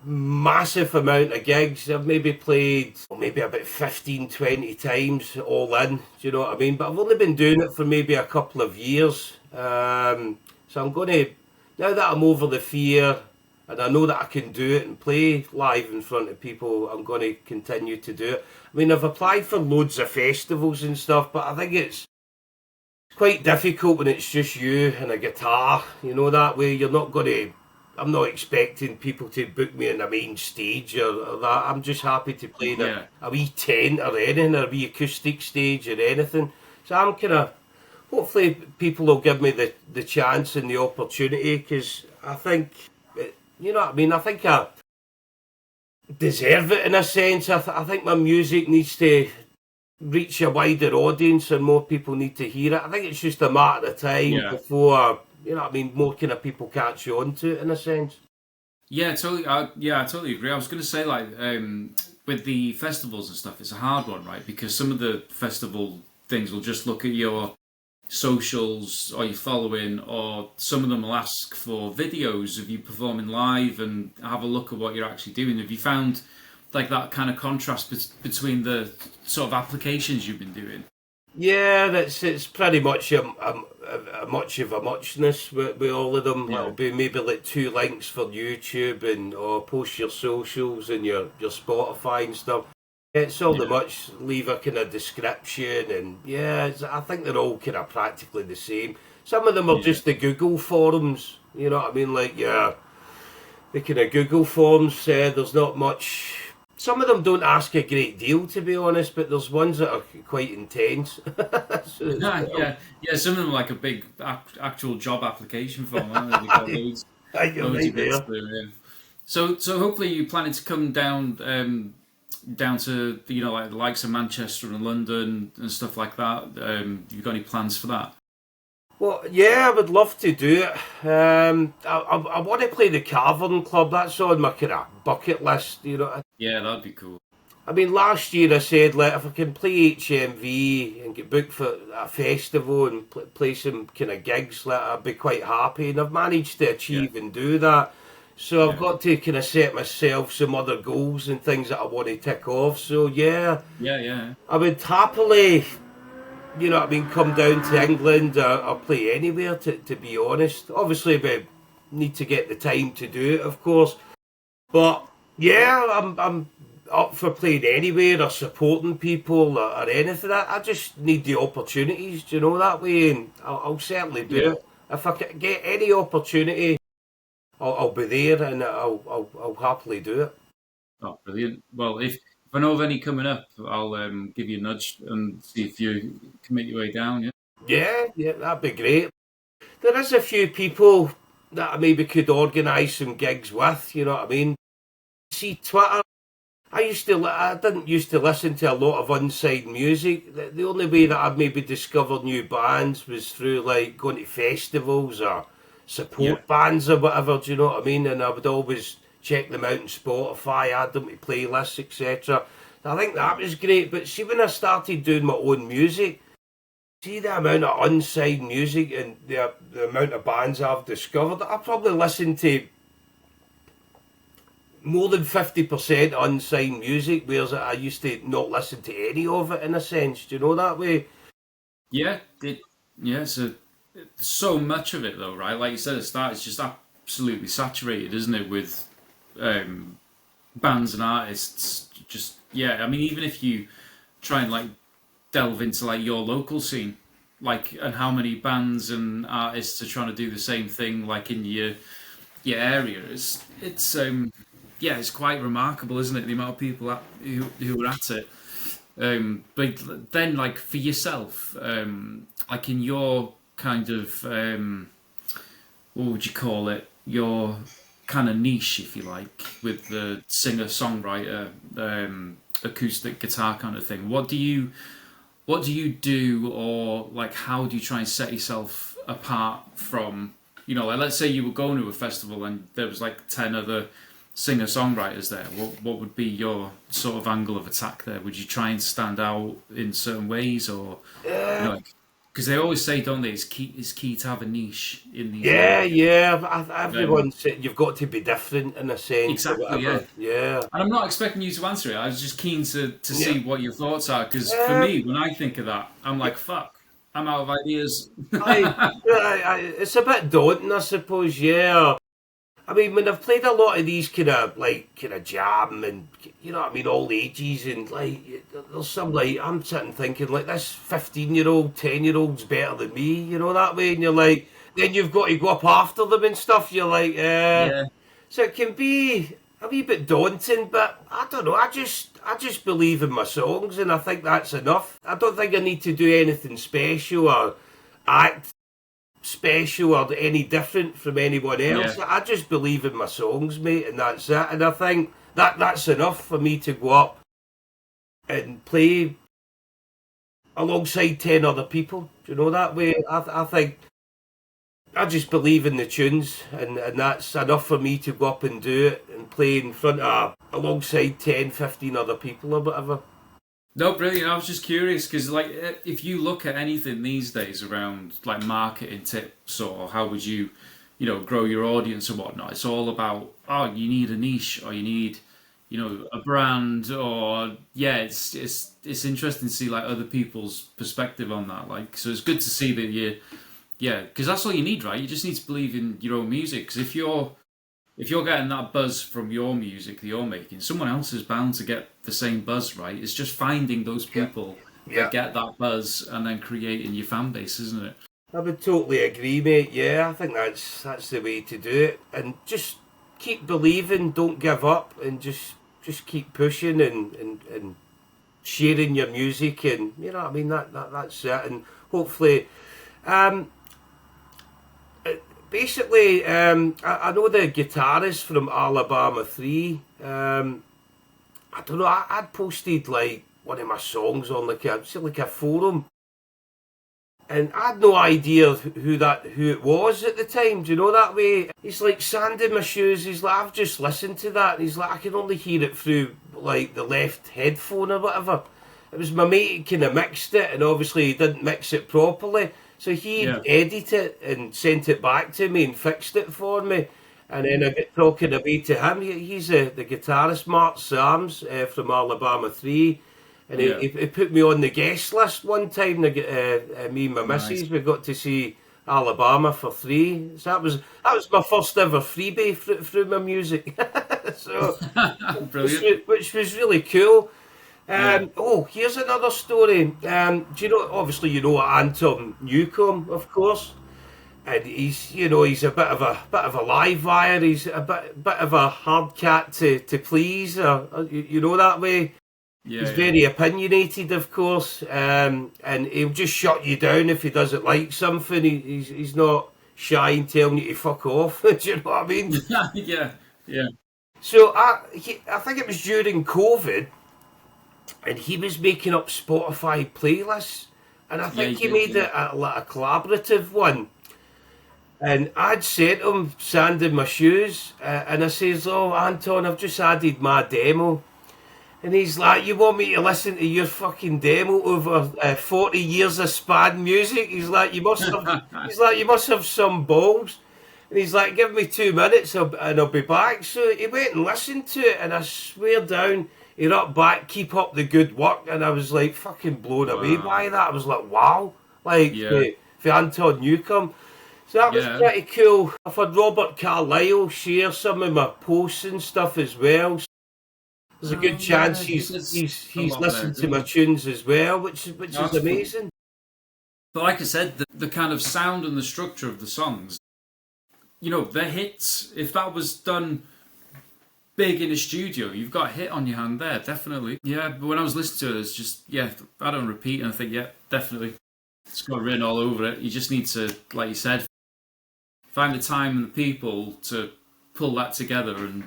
massive amount of gigs. I've maybe played about 15, 20 times all in. Do you know what I mean? But I've only been doing it for maybe a couple of years. So I'm going to, now that I'm over the fear and I know that I can do it and play live in front of people, I'm going to continue to do it. I mean, I've applied for loads of festivals and stuff, but I think it's quite difficult when it's just you and a guitar. That way you're not going to, I'm not expecting people to book me on the main stage or that. I'm just happy to play in a wee tent or anything, or a wee acoustic stage or anything. So I'm kind of, hopefully people will give me the chance and the opportunity, because I think, you know what I mean, I think I deserve it in a sense. I think my music needs to reach a wider audience and more people need to hear it. I think it's just a matter of time before, more kind of people catch on to it in a sense. Yeah, totally. I totally agree. I was going to say, like, with the festivals and stuff, it's a hard one, right? Because some of the festival things will just look at your socials or your following, or some of them will ask for videos of you performing live and have a look at what you're actually doing. Have you found like that kind of contrast between the sort of applications you've been doing? Yeah, it's pretty much a much of a muchness with all of them. Yeah. It'll be maybe like 2 links for YouTube and or post your socials and your Spotify and stuff. It's all the Yeah, much leave a kind of description, and yeah, I think they're all kind of practically the same. Some of them are yeah, just the Google forums, you know what I mean? Like, yeah, the kind of Google forums said there's not much. Some of them don't ask a great deal, to be honest, but there's ones that are quite intense. yeah, yeah. Some of them are like a big actual job application form, aren't they? They've got You're loads right of bits there. to do. Yeah. So hopefully you planning to come down down to like the likes of Manchester and London and stuff like that. You got any plans for that? Well, yeah, I would love to do it. I want to play the Cavern Club. That's on my kind of bucket list. You know, Yeah, that'd be cool. I mean, last year I said, like, if I can play HMV and get booked for a festival and play some kind of gigs, like, I'd be quite happy. And I've managed to Yeah, achieve and do that. So I've yeah, got to kind of set myself some other goals and things that I want to tick off. So yeah, yeah, yeah. I would happily, you know what I mean, come down to England or play anywhere, to be honest. Obviously, we need to get the time to do it, of course. But yeah, I'm up for playing anywhere or supporting people or anything. I just need the opportunities, do you know, that way, and I'll certainly do Yeah. it. If I can get any opportunity, I'll be there, and I'll happily do it. Oh, brilliant. Well, if I know of any coming up, I'll give you a nudge and see if you can make your way down. Yeah. Yeah, yeah, that'd be great. There is a few people that I maybe could organise some gigs with, you know what I mean? See, Twitter, I didn't used to listen to a lot of unsigned music. The only way that I maybe discovered new bands was through like going to festivals or Yeah. support bands or whatever. Do you know what I mean? And I would always check them out on Spotify, add them to playlists, etc. I think that was great. But see, when I started doing my own music, see the amount of unsigned music and the amount of bands I've discovered. I probably listened to more than 50% unsigned music, whereas I used to not listen to any of it in a sense. Do you know that way? Yeah. Yeah. So so much of it though, right? Like you said at the start, it's just absolutely saturated, isn't it, with um, bands and artists. Just yeah. I mean, even if you try and like delve into like your local scene, like and how many bands and artists are trying to do the same thing, like in your area, it's yeah, it's quite remarkable, isn't it? The amount of people who are at it. But then, like for yourself, like in your kind of what would you call it? Your kind of niche, if you like, with the singer songwriter, acoustic guitar kind of thing. What do you do, or like how do you try and set yourself apart from, like let's say you were going to a festival and there was like 10 other singer songwriters there. What would be your sort of angle of attack there? Would you try and stand out in certain ways, or Uh, like because they always say, don't they, it's key to have a niche in these yeah, areas. yeah. Um, Everyone said you've got to be different in a sense or exactly, yeah. whatever. Yeah. And I'm not expecting you to answer it. I was just keen to Yeah. see what your thoughts are, because for Um, me, when I think of that, I'm yeah, like, fuck, I'm out of ideas. it's a bit daunting, I suppose. Yeah. I mean, when I've played a lot of these kind of jam and you know what I mean, all ages, and like there's some like I'm sitting thinking like this 15-year-old, 10-year-old's better than me, you know that way, and you're like, then you've got to go up after them and stuff. You're like, Yeah, so it can be a wee bit daunting, but I don't know. I just believe in my songs, and I think that's enough. I don't think I need to do anything special or act special or any different from anyone yeah, else. I just believe in my songs, mate, and that's it. And I think that's enough for me to go up and play alongside 10 other people. Do you know that way? I think I just believe in the tunes, and that's enough for me to go up and do it and play in front of alongside 10, 15 other people or whatever. no, brilliant. I was just curious because, like, if you look at anything these days around like marketing tips or how would you, grow your audience and whatnot, it's all about you need a niche or you need, a brand or yeah, it's interesting to see like other people's perspective on that. Like, so it's good to see that you, yeah, because that's all you need, right? You just need to believe in your own music. Because if you're if you're getting that buzz from your music that you're making, someone else is bound to get the same buzz, right? It's just finding those Yeah, people that yeah. get that buzz and then creating your fan base, isn't it? I would totally agree, mate. Yeah, I think that's the way to do it, and just keep believing, don't give up, and just keep pushing and sharing your music, and you know what I mean, that's it, and hopefully, um, basically, I know the guitarist from Alabama 3. I don't know. I'd posted like one of my songs on like a forum, and I had no idea who it was at the time. Do you know that way? He's like, sanding my shoes. He's like, I've just listened to that. And he's like, I can only hear it through like the left headphone or whatever. It was my mate who kind of mixed it, and obviously he didn't mix it properly. So he'd Yeah. edit it and sent it back to me and fixed it for me. And then I get talking away to him. He's the guitarist, Mark Sams, from Alabama 3. And Yeah. he put me on the guest list one time. Me and my Nice. missus, we got to see Alabama for free. So that was my first ever freebie through my music. So Brilliant. which was really cool. Yeah. Oh, here's another story. Do you know? Obviously, you know Anton Newcomb, of course, and he's a bit of a live wire. He's a bit of a hard cat to please. You know that way. Yeah. He's Yeah. very opinionated, of course, and he'll just shut you down if he doesn't like something. He's not shy in telling you to fuck off. Do you know what I mean? Yeah. Yeah. So I think it was during COVID, and he was making up Spotify playlists, and I Yeah. think He he did. made Yeah. it a collaborative one. And I'd sent him sanding my shoes, and I says, "Oh, Anton, I've just added my demo." And he's like, "You want me to listen to your fucking demo over 40 years of span music?" He's like, "You must have." He's like, "You must have some balls." And he's like, "Give me 2 minutes and I'll be back." So he went and listened to it, and I swear down, he rapped back, "Keep up the good work." And I was like fucking blown away Wow. by that. I was like, wow, like Yeah. for Anton Newcomb. So that was Yeah. pretty cool. I've had Robert Carlyle share some of my posts and stuff as well. There's a Oh, good yeah. chance He he's does he's a he's lot there, listened to doesn't my he? tunes as well, which is That's cool. amazing. But like I said, the kind of sound and the structure of the songs, they're hits. If that was done big in a studio, you've got a hit on your hand there, definitely. Yeah, but when I was listening to it, it's just, I don't repeat, and I think, yeah, definitely. It's got written all over it. You just need to, like you said, find the time and the people to pull that together, and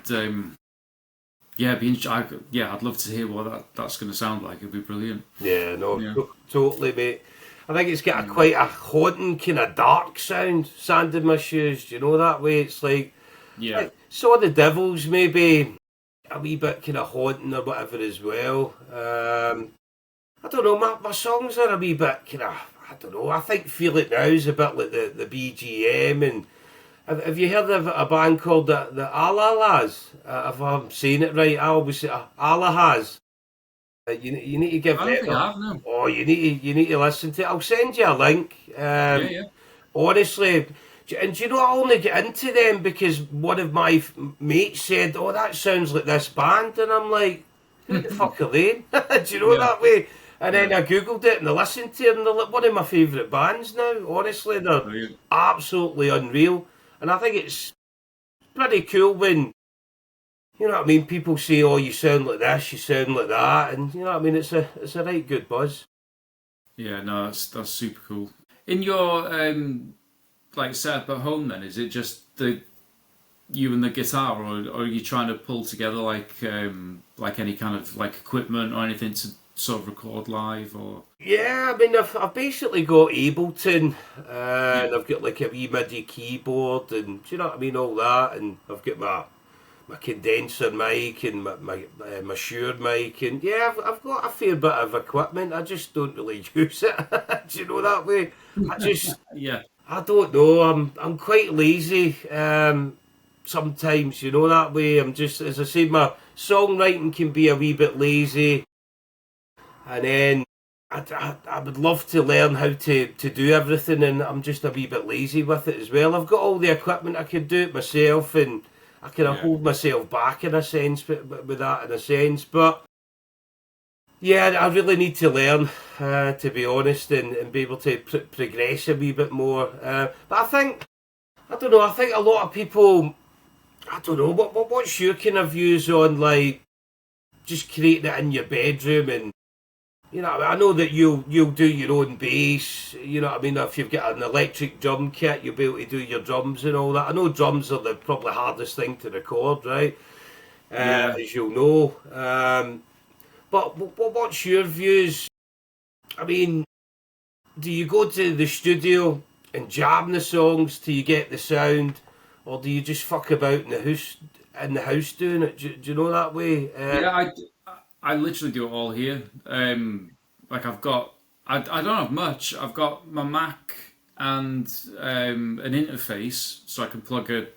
I'd love to hear what that's going to sound like. It'd be brilliant. Yeah, no, Yeah. totally, mate. I think it's got quite a haunting kind of dark sound. Sanding my shoes, do you know that way? It's like Yeah. Saw the Devils maybe a wee bit kind of haunting or whatever as well. I don't know. My songs are a wee bit kind of, I don't know. I think Feel It Now is a bit like the BGM. And have you heard of a band called the Alahas? If I'm saying it right, I always say Alahas. You need to give I don't them think I have, no. Oh, you need to listen to it. I'll send you a link. Yeah. Honestly, and do you know, I only get into them because one of my mates said, "Oh, that sounds like this band," and I'm like, "Who the fuck are they?" Do you know Yeah. that way? And then Yeah. I googled it and I listened to them. They're like one of my favourite bands now. Honestly, they're Brilliant. absolutely unreal, and I think it's pretty cool when, you know what I mean, people say, "Oh, you sound like this, you sound like that," and you know what I mean. It's a right good buzz. Yeah, no, that's super cool. In your like setup at home, then is it just you and the guitar, or are you trying to pull together like any kind of like equipment or anything to sort of record live, or Yeah, I mean, I've basically got Ableton, yeah, and I've got like a wee MIDI keyboard, and do you know what I mean, all that, and I've got my condenser mic and my Shure mic, and yeah, I've got a fair bit of equipment. I just don't really use it. Do you know that way? yeah, I don't know. I'm quite lazy. Sometimes, you know that way. I'm just, as I say, my songwriting can be a wee bit lazy, and then I would love to learn how to do everything, and I'm just a wee bit lazy with it as well. I've got all the equipment, I could do it myself, and I kind of Yeah. hold myself back in a sense with that, in a sense. But yeah, I really need to learn, to be honest, and be able to progress a wee bit more. But I don't know. I think a lot of people. I don't know. What's your kind of views on like just creating it in your bedroom and I know that you'll do your own bass. You know what I mean? If you've got an electric drum kit, you'll be able to do your drums and all that. I know drums are the probably hardest thing to record, right? Yeah. As you'll know. But what's your views? I mean, do you go to the studio and jam the songs till you get the sound, or do you just fuck about in the house doing it? Do you know that way? Yeah, I literally do it all here. Like I don't have much. I've got my Mac and an interface, so I can plug a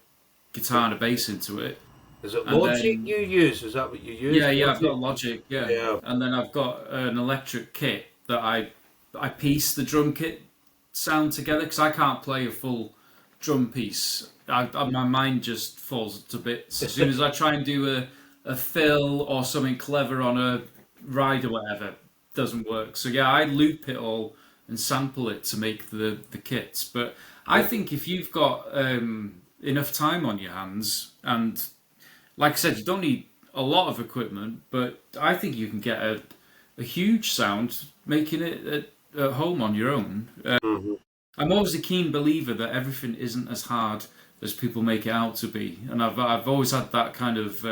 guitar and a bass into it. Is it And Logic then you use? Is that what you use? yeah, I've got Logic? Logic, yeah, Yeah. and then I've got an electric kit that I piece the drum kit sound together because I can't play a full drum piece. My mind just falls to bits as soon as I try and do a fill or something clever on a ride or whatever. Doesn't work. So yeah, I loop it all and sample it to make the kits. But I think if you've got enough time on your hands and like I said, you don't need a lot of equipment, but I think you can get a huge sound making it at home on your own. Hmm. I'm always a keen believer that everything isn't as hard as people make it out to be, and I've always had that kind of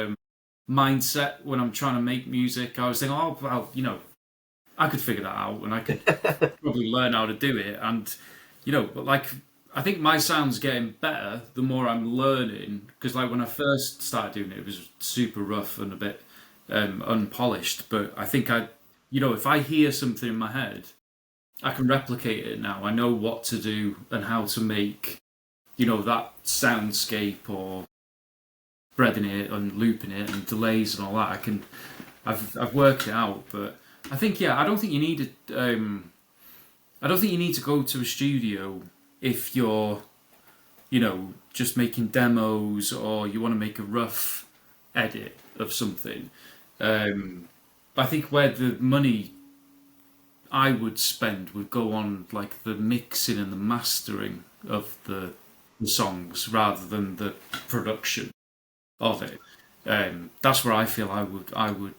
mindset when I'm trying to make music. I was thinking, oh well, I could figure that out, and I could probably learn how to do it, and but like I think my sound's getting better the more I'm learning because like when I first started doing it, it was super rough and a bit unpolished. But I think if I hear something in my head, I can replicate it now. I know what to do and how to make that soundscape or breading it and looping it and delays and all that. I've worked it out, but I think I don't think you need it. I don't think you need to go to a studio if you're, just making demos or you want to make a rough edit of something. I think where the money I would spend would go on like the mixing and the mastering of the songs rather than the production of it. That's where I feel I would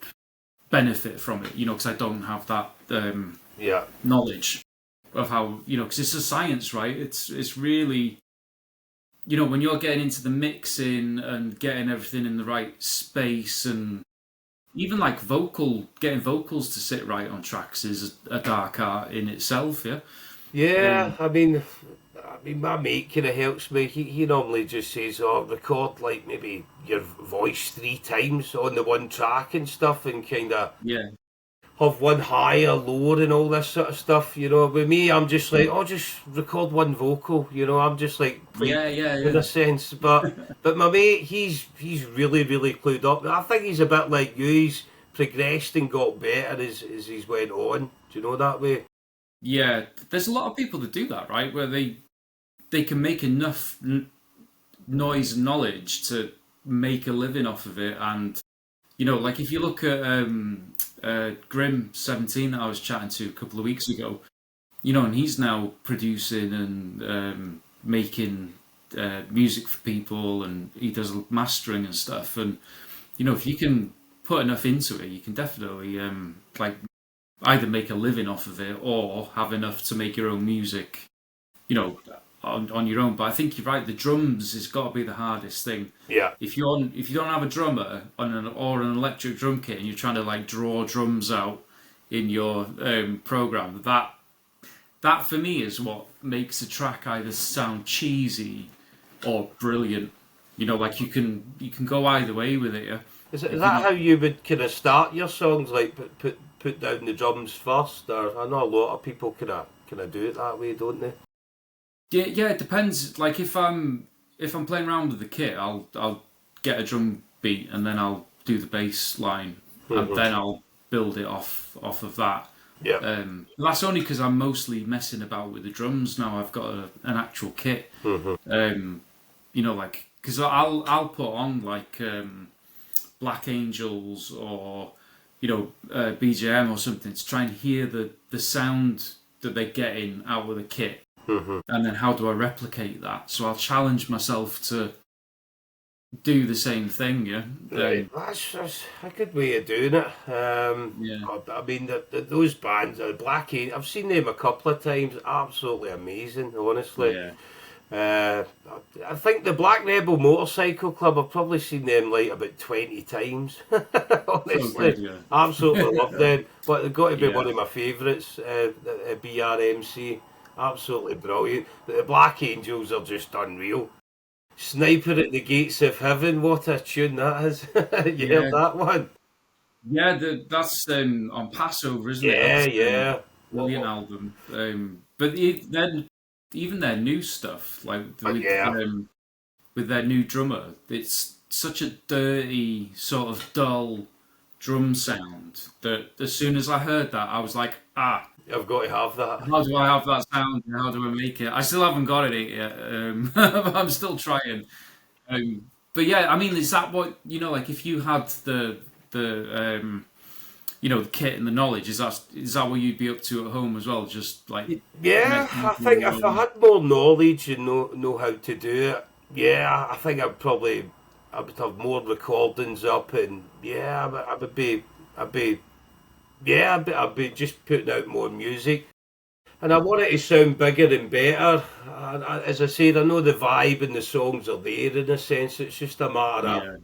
benefit from it, because I don't have that Yeah. knowledge of how because it's a science, right? It's really when you're getting into the mixing and getting everything in the right space and even like getting vocals to sit right on tracks is a dark art in itself. Yeah. Yeah, Um, I mean, my mate kind of helps me. He normally just says, "Oh, record like maybe your voice 3 times on the one track and stuff, and kind of yeah. have one higher, lower, and all this sort of stuff." With me, I'm just like, "Oh, just record one vocal." I'm just like playing Yeah. Yeah. in Yeah. a sense. But my mate, he's really really clued up. I think he's a bit like you. He's progressed and got better as he's went on. Do you know that way? Yeah. There's a lot of people that do that, right? Where they can make enough noise and knowledge to make a living off of it. And like if you look at Grim 17 that I was chatting to a couple of weeks ago, and he's now producing and making music for people, and he does mastering and stuff. And if you can put enough into it, you can definitely like either make a living off of it or have enough to make your own music. You know, on your own. But I think you're right. The drums has got to be the hardest thing. Yeah. If you don't have a drummer or an electric drum kit and you're trying to like draw drums out in your program, that for me is what makes a track either sound cheesy or brilliant. Like you can go either way with it. Yeah? Is If you're that how not, you would kind of start your songs? Like put down the drums first, or I know a lot of people kind of do it that way, don't they? yeah, it depends. Like if I'm playing around with the kit, I'll get a drum beat and then I'll do the bass line and Hmm. then I'll build it off of that. Yeah. That's only because I'm mostly messing about with the drums now. I've got an actual kit. Hmm. Like because I'll put on like Black Angels or BJM or something to try and hear the sound that they're getting out of the kit, and then how do I replicate that? So I'll challenge myself to do the same thing. Yeah, Right, that's a good way of doing it. I mean, those bands, Black Angel, I've seen them a couple of times. Absolutely amazing, honestly. yeah. I think the Black Rebel Motorcycle Club, I've probably seen them like about 20 times. Honestly, good, yeah. absolutely love them. But they've got to be Yeah. one of my favourites, BRMC. Absolutely brilliant. But the Black Angels are just unreal. Sniper at the Gates of Heaven, what a tune that is. You Yeah. heard that one? Yeah, that's on Passover, isn't it? Yeah, That's yeah. brilliant album. But then even their new stuff, like Yeah. with their new drummer, it's such a dirty, sort of dull drum sound that as soon as I heard that, I was like, I've got to have that. how do I have that sound? And how do I make it? I still haven't got it yet. I'm still trying. But yeah, I mean, is that what like if you had the the kit and the knowledge, is that what you'd be up to at home as well? Just like Yeah, I think if I had more knowledge and know how to do it, yeah, I think I would have more recordings up, and yeah, I'd be just putting out more music, and I want it to sound bigger and better. As I said, I know the vibe and the songs are there in a sense. It's just a matter of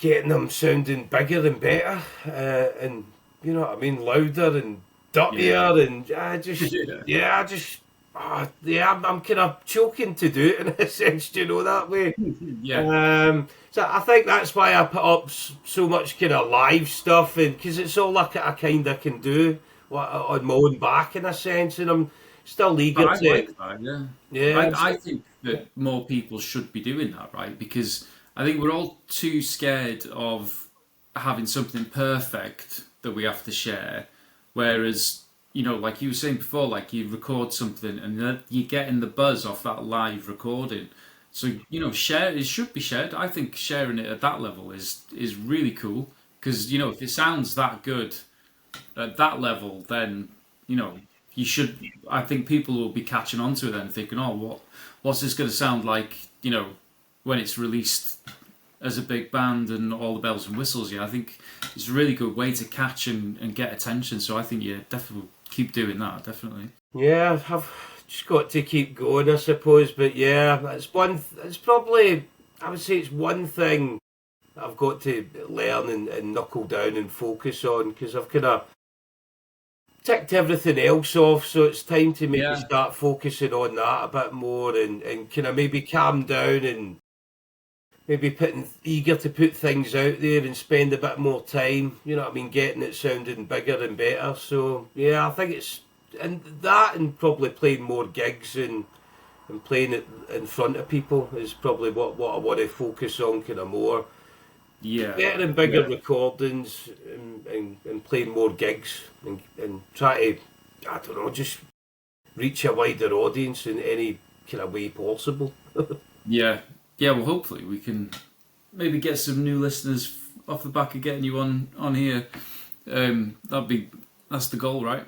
getting them sounding bigger and better, and you know what I mean, louder and dirtier, and I'm kind of choking to do it in a sense, do you know, that way. So I think that's why I put up so much kind of live stuff, and because it's all I kind of can do on my own back in a sense, and I'm still eager But I to. like that, yeah. I think that more people should be doing that, right? Because I think we're all too scared of having something perfect that we have to share. Whereas, like you were saying before, like you record something and then you're getting the buzz off that live recording. So, share it should be shared. I think sharing it at that level is really cool because, if it sounds that good at that level, then, you should. I think people will be catching on to it and thinking, oh, what's this going to sound like, when it's released as a big band and all the bells and whistles. I think it's a really good way to catch and get attention. So I think definitely keep doing that. Definitely. Yeah, I've just got to keep going, I suppose. But yeah, it's probably, I would say it's one thing I've got to learn and knuckle down and focus on, because I've kind of ticked everything else off, so it's time to maybe start focusing on that a bit more, and kind of maybe calm down and maybe eager to put things out there and spend a bit more time, you know what I mean, getting it sounding bigger and better. So yeah, I think it's and probably playing more gigs and playing it in front of people is probably what I want to focus on kind of more. Yeah. Getting bigger recordings and playing more gigs and try to, I don't know, just reach a wider audience in any kind of way possible. Yeah. Well, hopefully we can maybe get some new listeners off the back of getting you on here. That's the goal, right?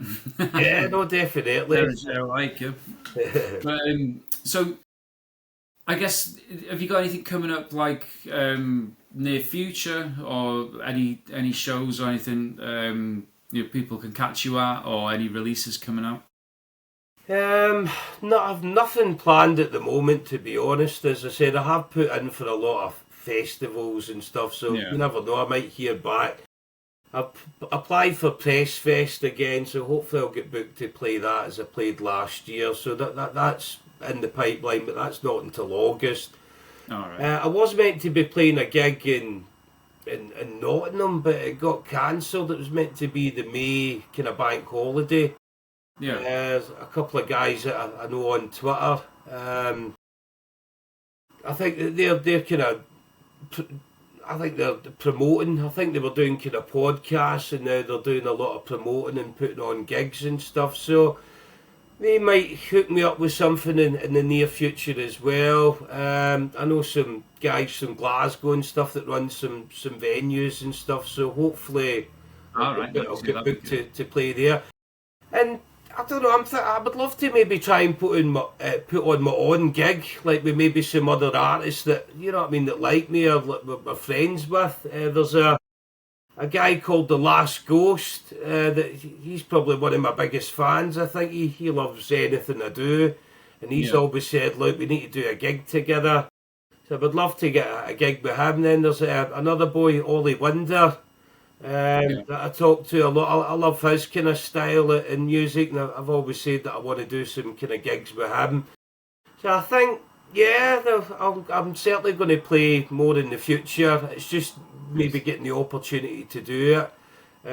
Yeah, no, definitely. Share like you. But, so, I guess, have you got anything coming up like near future, or any shows or anything people can catch you at, or any releases coming out? No, I've nothing planned at the moment, to be honest. As I said, I have put in for a lot of festivals and stuff, so you never know, I might hear back. I've applied for Press Fest again, so hopefully I'll get booked to play that as I played last year. So that's in the pipeline, but that's not until August. All right. I was meant to be playing a gig in Nottingham, but it got cancelled. It was meant to be the May kind of bank holiday. Yeah. There's a couple of guys that I know on Twitter. I think that they're kind of. I think they're promoting. I think they were doing kind of podcasts, and now they're doing a lot of promoting and putting on gigs and stuff. So they might hook me up with something in the near future as well. I know some guys from Glasgow and stuff that run some venues and stuff, so hopefully All right, nice. I'll Yeah, get that'd be booked good. to play there. And I don't know, I would love to maybe try and put on my own gig, like with maybe some other artists that, you know what I mean, that like me or like, my friends with. There's a guy called The Last Ghost. That he's probably one of my biggest fans. I think he loves anything I do, and he's Yeah, always said, "Look, we need to do a gig together." So I would love to get a gig with him. Then there's another boy, Ollie Winder, yeah, that I talk to a lot. I love his kind of style in music, and I've always said that I want to do some kind of gigs with him. So I think, yeah, I'm certainly going to play more in the future. It's just maybe nice. getting the opportunity to do it.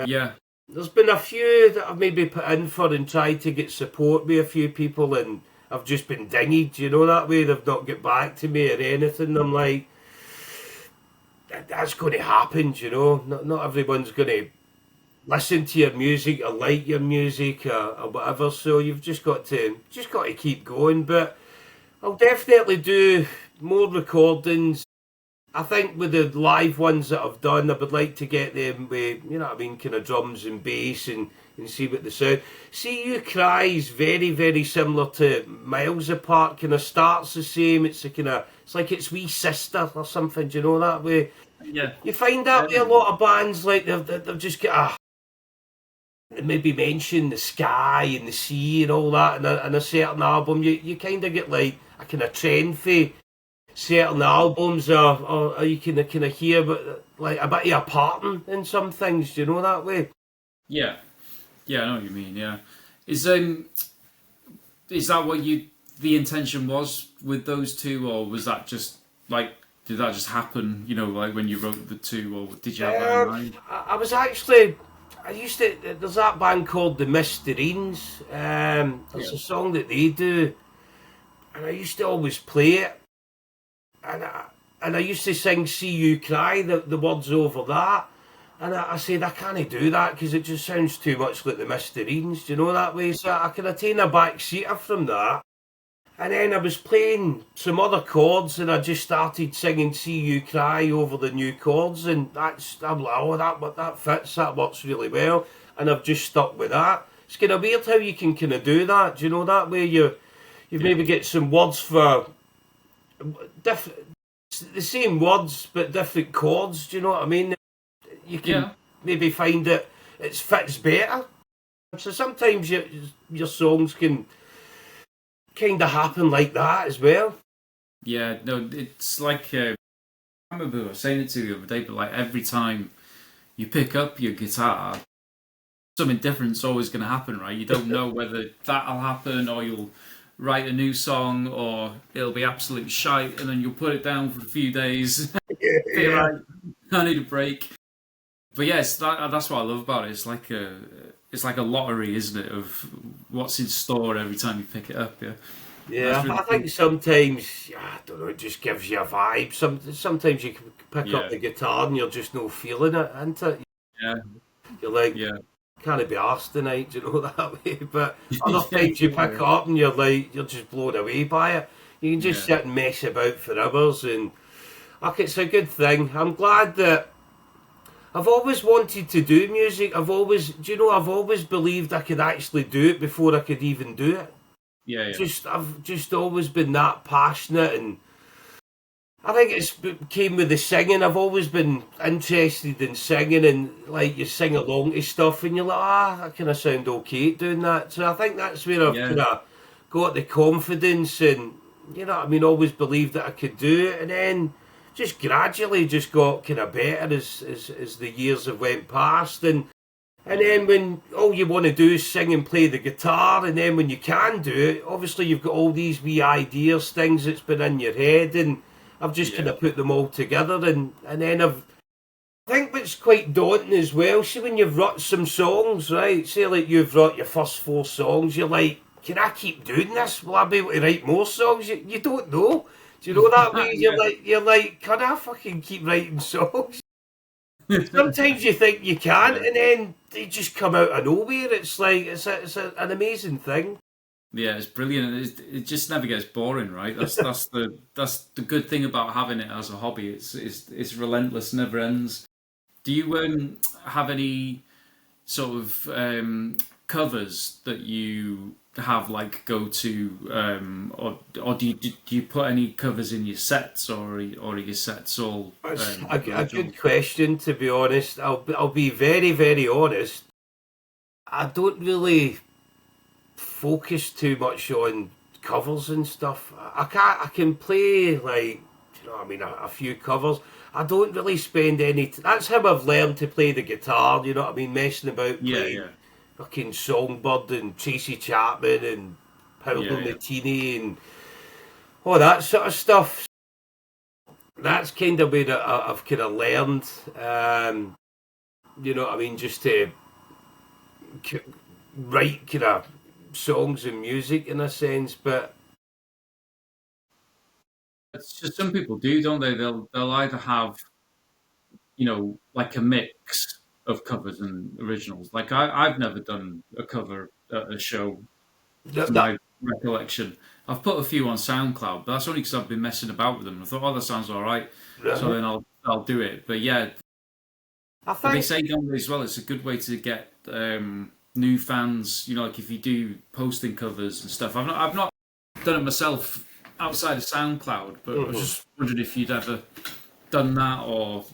Yeah, There's been a few that I've maybe put in for and tried to get support with a few people, and I've just been dinged, you know, that way. They've not get back to me or anything. I'm like, that's going to happen, you know. Not everyone's going to listen to your music or like your music or whatever. So you've just got to keep going. But I'll definitely do more recordings. I think with the live ones that I've done, I would like to get them with, you know what I mean, kind of drums and bass and see what they sound. See You Cry is very, very similar to Miles Apart, kind of starts the same. It's like it's wee sister or something, do you know that way? yeah, You find that with a definitely. lot of bands, like they've just got they maybe mention the sky and the sea and all that in a certain album. You kind of get like a kind of trend for certain albums, or you can kind of hear but like a bit of a pattern in some things. Do you know that way? Yeah, yeah. I know what you mean. Yeah, is is that what you the intention was with those two, or was that just like did that just happen? You know, like when you wrote the two, or did you have that in mind? I was actually. I used to. There's that band called the Mysterines. There's Yeah, a song that they do, and I used to always play it. And I used to sing "See You Cry," the words over that. And I said I can't do that because it just sounds too much like the Mysterines. Do you know that way? So I could have taken a back seater from that. And then I was playing some other chords, and I just started singing "See You Cry" over the new chords, and I'm like, oh, that fits, that works really well, and I've just stuck with that. It's kind of weird how you can kind of do that. Do you know that way? You yeah, maybe get some words for different, the same words but different chords. Do you know what I mean? You can yeah. maybe find it fits better. So sometimes your songs can kind of happen like that as well. Yeah, no, it's like I remember I was saying it to you the other day, but like every time you pick up your guitar, something different's always going to happen, right? You don't know whether that'll happen or you'll write a new song or it'll be absolute shite, and then you'll put it down for a few days. Be Yeah. right, I need a break. But yes, that's what I love about it. It's like a lottery, isn't it, of what's in store every time you pick it up. Yeah, that's Yeah, really I cool. think sometimes I don't know. It just gives you a vibe. Sometimes you can pick up Yeah, the guitar and you're just no feeling it, isn't it? yeah, You're like, yeah, can't be arsed tonight, do you know that way? But other yeah, times you pick it yeah, up and you're like, you're just blown away by it. You can just yeah. sit and mess about for hours, and like it's a good thing. I'm glad that I've always wanted to do music. I've always believed I could actually do it before I could even do it. Yeah. I've just always been that passionate, and I think came with the singing. I've always been interested in singing, and like you sing along to stuff, and you're like, I kind of sound okay at doing that. So I think that's where I've Yeah, kind of got the confidence, and you know what I mean. Always believed that I could do it, and then just gradually just got kind of better as the years have went past, and yeah, then when all you want to do is sing and play the guitar, and then when you can do it, obviously you've got all these wee ideas, things that's been in your head, and I've just kind yeah, of put them all together, and then I think what's quite daunting as well. See, when you've wrote some songs, right? Say like you've wrote your first four songs, you're like, can I keep doing this? Will I be able to write more songs? You don't know. Do you know that way? yeah, You're like, can I fucking keep writing songs? Sometimes you think you can, yeah. and then they just come out of nowhere. It's like an amazing thing. Yeah, it's brilliant. It just never gets boring, right? That's the good thing about having it as a hobby. It's relentless, never ends. Do you have any sort of covers that you have like go to, or do you put any covers in your sets, or are your sets all It's a original? good question, to be honest. I'll be very, very honest. I don't really focus too much on covers and stuff. I can play like, you know what I mean, a few covers. I don't really spend any. That's how I've learned to play the guitar. You know what I mean, messing about Yeah, playing yeah, fucking Songbird and Tracy Chapman and yeah, Paolo yeah. Nutini and all that sort of stuff. That's kind of where I've kind of learned. You know what I mean, just to k- write kind of songs and music in a sense. But It's just some people do, don't they? They'll either have like a mix of covers and originals. Like I've never done a cover at a show that, to that my recollection. I've put a few on SoundCloud, but that's only because I've been messing about with them. I thought, oh, that sounds all right, so right. then I'll do it. But yeah, I but they think say don't they, as well. It's a good way to get new fans. Like if you do posting covers and stuff. I've not done it myself outside of SoundCloud, but I was mhm. just wondering if you'd ever done that, or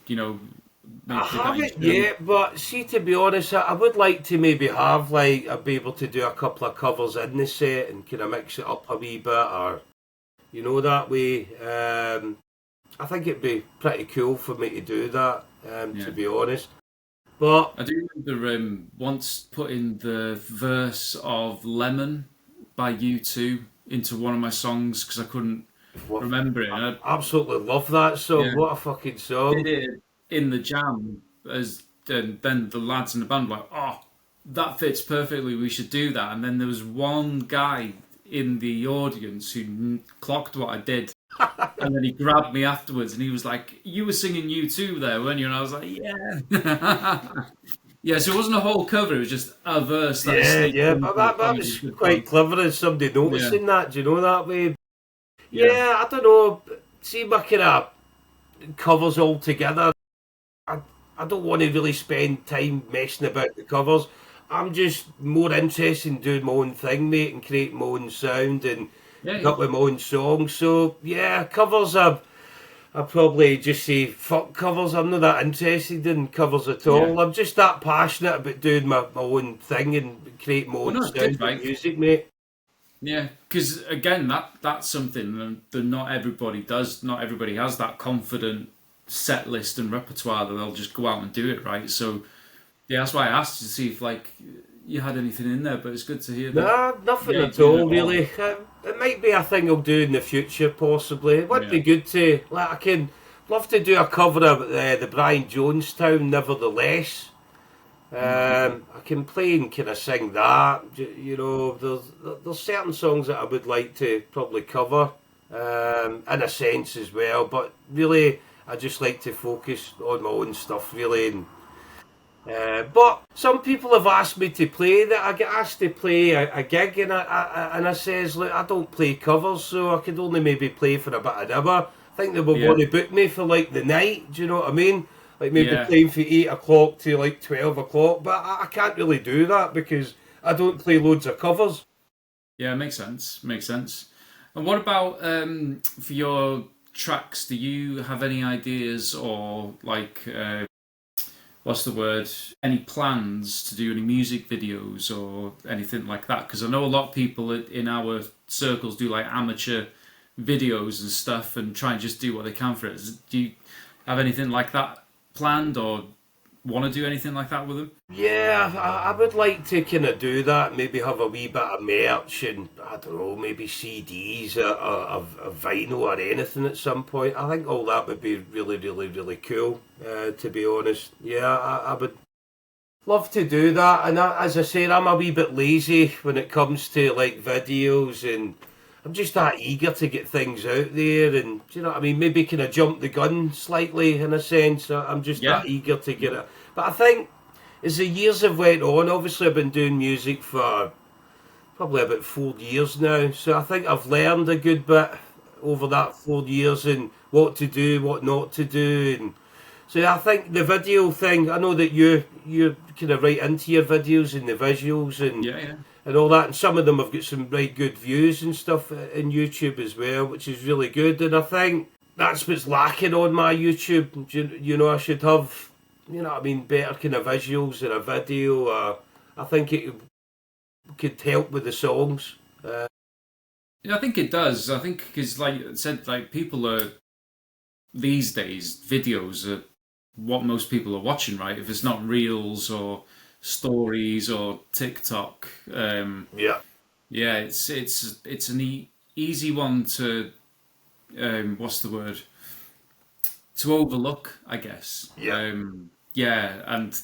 I maybe did that in haven't show. yet, but see, to be honest, I would like to maybe have like I'd be able to do a couple of covers in the set and kind of mix it up a wee bit, or that way. I think it'd be pretty cool for me to do that. To Yeah. be honest, but I do remember once putting the verse of Lemon by U2 into one of my songs because I couldn't what remember it. And absolutely love that song. yeah, What a fucking did song! it in the jam as and then the lads in the band were like, oh, that fits perfectly. We should do that. And then there was one guy in the audience who clocked what I did. And then he grabbed me afterwards and he was like, you were singing U2 there, weren't you? And I was like, yeah. Yeah, so it wasn't a whole cover, it was just a verse that I Yeah, sneaked yeah, but into a that song. It was was good quite fun. clever as somebody Yeah, noticing that. Do you know that way? yeah, Yeah, I don't know. See my kind of covers all together. I, I don't want to really spend time messing about the covers. I'm just more interested in doing my own thing, mate, and creating my own sound and yeah, come yeah, up with my own songs. So yeah, covers I probably just say fuck covers. I'm not that interested in covers at yeah. all. I'm just that passionate about doing my own thing and creating my Well, own no, it's good, sound and right? music, mate. Yeah, because again, that's something that not everybody does. Not everybody has that confident set list and repertoire that they'll just go out and do it, right? So yeah, that's why I asked you to see if like you had anything in there. But it's good to hear that. Nah, nothing Yeah, you're at doing it all all. really. It might be a thing I'll do in the future, possibly. It would Yeah. be good to, like, I can love to do a cover of the Brian Jonestown, nevertheless. Mm. I can play and kind of sing that. There's certain songs that I would like to probably cover, in a sense as well. But really, I just like to focus on my own stuff, really. But some people have asked me to play that. I get asked to play a gig, and I says, look, I don't play covers, so I could only maybe play for about an hour. I think they would Yeah, want to book me for like the night. Do you know what I mean? Like maybe yeah, playing from 8 o'clock to like 12 o'clock. But I can't really do that because I don't play loads of covers. yeah. Makes sense. Makes sense. And what about for your tracks? Do you have any ideas or like what's the word? Any plans to do any music videos or anything like that? Because I know a lot of people in our circles do like amateur videos and stuff and try and just do what they can for it. Do you have anything like that planned or want to do anything like that with them? Yeah, I would like to kind of do that. Maybe have a wee bit of merch and I don't know, maybe CDs of vinyl or anything at some point. I think all that would be really, really, really cool. To be honest, yeah, I would love to do that. And as I said, I'm a wee bit lazy when it comes to like videos, and I'm just that eager to get things out there. And do you know what I mean? Maybe kind of jump the gun slightly in a sense. I'm just Yeah, that eager to get it. But I think as the years have went on, obviously I've been doing music for probably about 4 years now. So I think I've learned a good bit over that 4 years and what to do, what not to do, and so I think the video thing. I know that you're kind of right into your videos and the visuals Yeah, yeah. and all that, and some of them have got some right good views and stuff in YouTube as well, which is really good. And I think that's what's lacking on my YouTube. You know, I should have, you know what I mean, better kind of visuals in a video. I think it could help with the songs. Yeah, I think it does. I think because, like I said, like people are these days videos are what most people are watching, right? If it's not reels or stories or TikTok, Yeah, yeah, it's an easy one to what's the word, to overlook, I guess. yeah. Yeah, and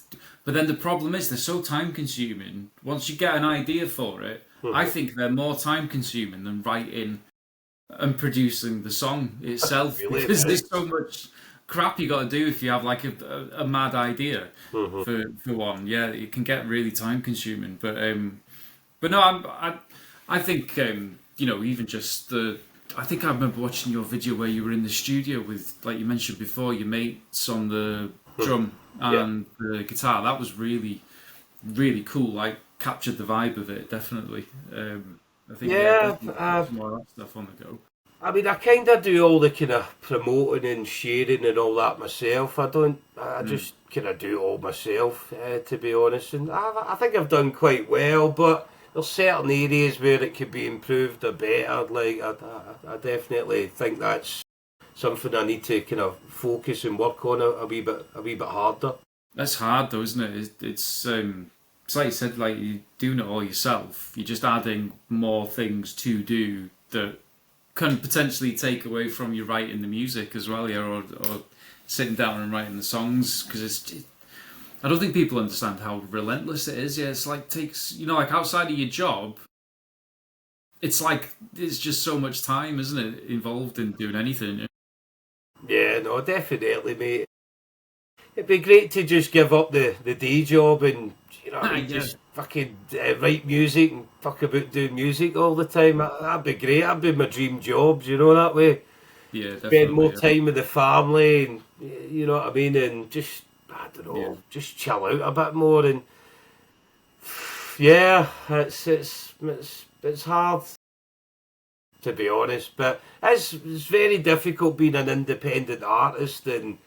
but then the problem is they're so time consuming. Once you get an idea for it, I Mhm. think they're more time consuming than writing and producing the song itself Really, because right? there's so much crap you got to do if you have like a mad idea Mhm. for one. Yeah, it can get really time consuming. But no, I think you know, even just the. I think I remember watching your video where you were in the studio with, like you mentioned before, your mates on the drum Yeah. and the guitar. That was really, really cool. Like captured the vibe of it, definitely. I think yeah, Yeah, definitely put some more of that stuff on the go. I mean, I kind of do all the kind of promoting and sharing and all that myself. I don't, I Mm. just kind of do it all myself, to be honest. And I think I've done quite well, but there's certain areas where it could be improved or better. Like, I definitely think that's something I need to kind of focus and work on a wee bit harder. That's hard though, isn't it? It's like you said, like you're doing it all yourself. You're just adding more things to do that can potentially take away from you writing the music as well, yeah, or sitting down and writing the songs because I don't think people understand how relentless it is. Yeah, it's like takes you know like outside of your job, it's like there's just so much time, isn't it, involved in doing anything. Yeah, no, definitely, mate. It'd be great to just give up the day job and, you know what I mean, Yeah, just fucking write music and fuck about doing music all the time. That'd be great. That'd be my dream job, you know, that way. yeah, Spend more definitely. time with the family and, you know what I mean, and just, I don't Yeah, know, just chill out a bit more. And yeah, it's hard, to be honest, but it's very difficult being an independent artist and yeah,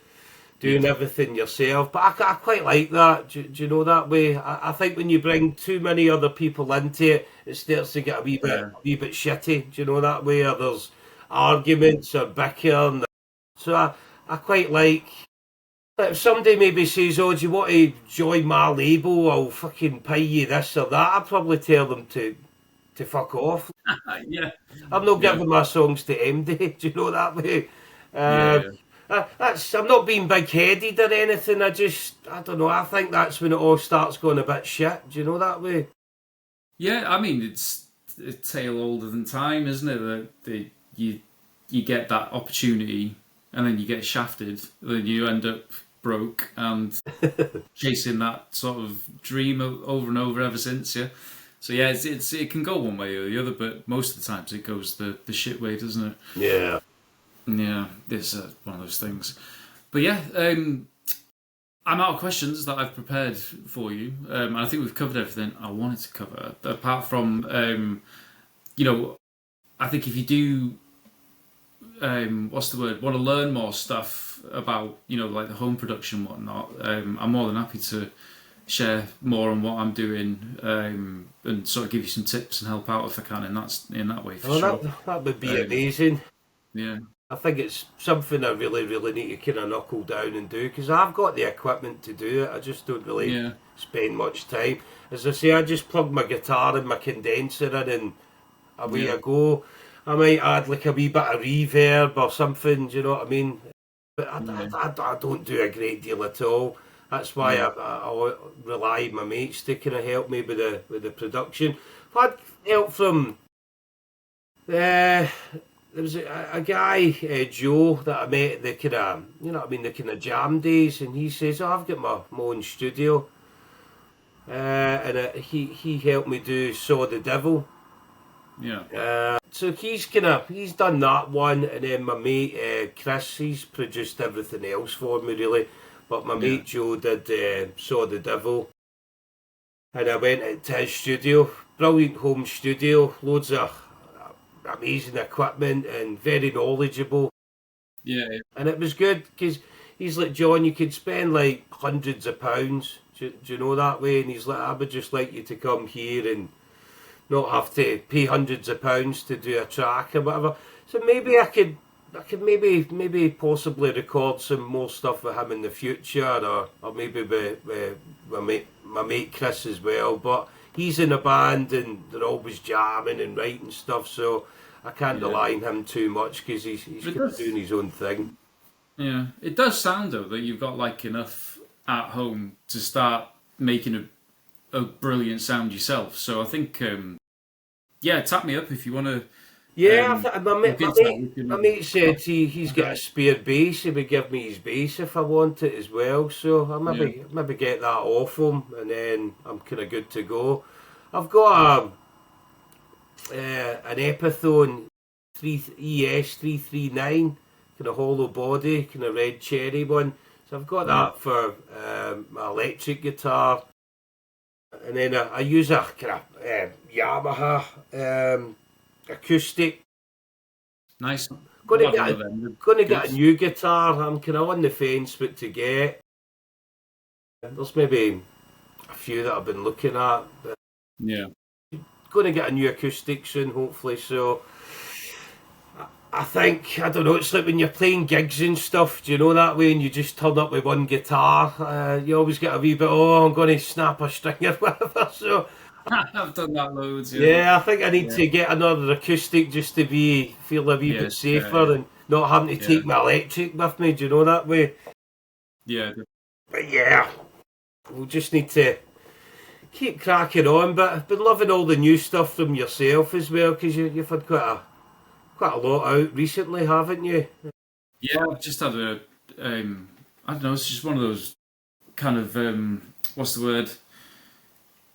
doing everything yourself. But I quite like that. Do you know that way? I think when you bring too many other people into it, it starts to get yeah. a wee bit shitty. Do you know that way? Or there's arguments or bickering. So I quite like. If somebody maybe says, "Oh, do you want to join my label? I'll fucking pay you this or that," I'd probably tell them to fuck off. Yeah, I'm not yeah, giving my songs to MD. Do you know that way? yeah, Uh, yeah. that's I'm not being big headed or anything. I don't know. I think that's when it all starts going a bit shit. Do you know that way? Yeah, I mean, it's a tale older than time, isn't it? You get that opportunity and then you get shafted, then you end up broke and chasing that sort of dream over and over ever since. Yeah, so yeah, it can go one way or the other, but most of the times it goes the shit way, doesn't it? Yeah. Yeah, it's one of those things. But yeah, I'm out of questions that I've prepared for you, and I think we've covered everything I wanted to cover. Apart from, you know, I think if you do, what's the word, want to learn more stuff about, you know, like the home production and whatnot, I'm more than happy to share more on what I'm doing, and sort of give you some tips and help out if I can in that way for Oh, sure. that would be Um, amazing. yeah, I think it's something I really need to kind of knuckle down and do because I've got the equipment to do it. I just don't really yeah, spend much time. As I say, I just plug my guitar and my condenser in and away yeah, I go. I might add like a wee bit of reverb or something. Do you know what I mean? But yeah, I don't do a great deal at all. That's why yeah, I rely on my mates to kind of help me with the production. I've had help from there was a guy, Joe, that I met at the kind of, you know what I mean, the kind of jam days, and he says, "Oh, I've got my own studio," and he helped me do "Saw the Devil." Yeah. So he's done that one, and then my mate Chris, he's produced everything else for me really. But my Yeah. mate Joe did Saw the Devil, and I went into his studio, brilliant home studio, loads of amazing equipment and very knowledgeable. Yeah. And it was good because he's like, John, you could spend like hundreds of pounds, do you know that way? And he's like, I would just like you to come here and not have to pay hundreds of pounds to do a track or whatever. So maybe I could maybe possibly record some more stuff with him in the future, or maybe with my mate Chris as well. But he's in a band and they're always jamming and writing stuff, so I can't Yeah. rely on him too much because he's It kind of does. doing his own thing. Yeah. It does sound though that you've got like enough at home to start making a brilliant sound yourself. So I think, yeah, tap me up if you want to Yeah, my look mate, my into that. mate, We my can. mate said he's got a spare bass. He would give me his bass if I want it as well. So I'll Yeah. maybe get that off him, and then I'm kind of good to go. I've got an Epithone 3ES 339, kind of hollow body, kind of red cherry one. So I've got Yeah. that for my electric guitar, and then I use a kind of Yamaha acoustic. Nice. Gonna I've had get one a, of them. They're gonna good. get a new guitar. I'm kind of on the fence what to get. There's maybe a few that I've been looking at, but Yeah. gonna get a new acoustic soon, hopefully. So I think, I don't know, it's like when you're playing gigs and stuff, do you know that way, and you just turn up with one guitar, you always get a wee bit, oh, I'm going to snap a string or whatever. So I've done that loads. Yeah. yeah, I think I need Yeah. to get another acoustic just to feel a wee bit Yes. safer and not having to Yeah. take my electric with me, do you know that way? Yeah. But yeah, we'll just need to keep cracking on. But I've been loving all the new stuff from yourself as well, because you've had quite a lot out recently, haven't you? Yeah. I've just had I don't know. It's just one of those kind of what's the word?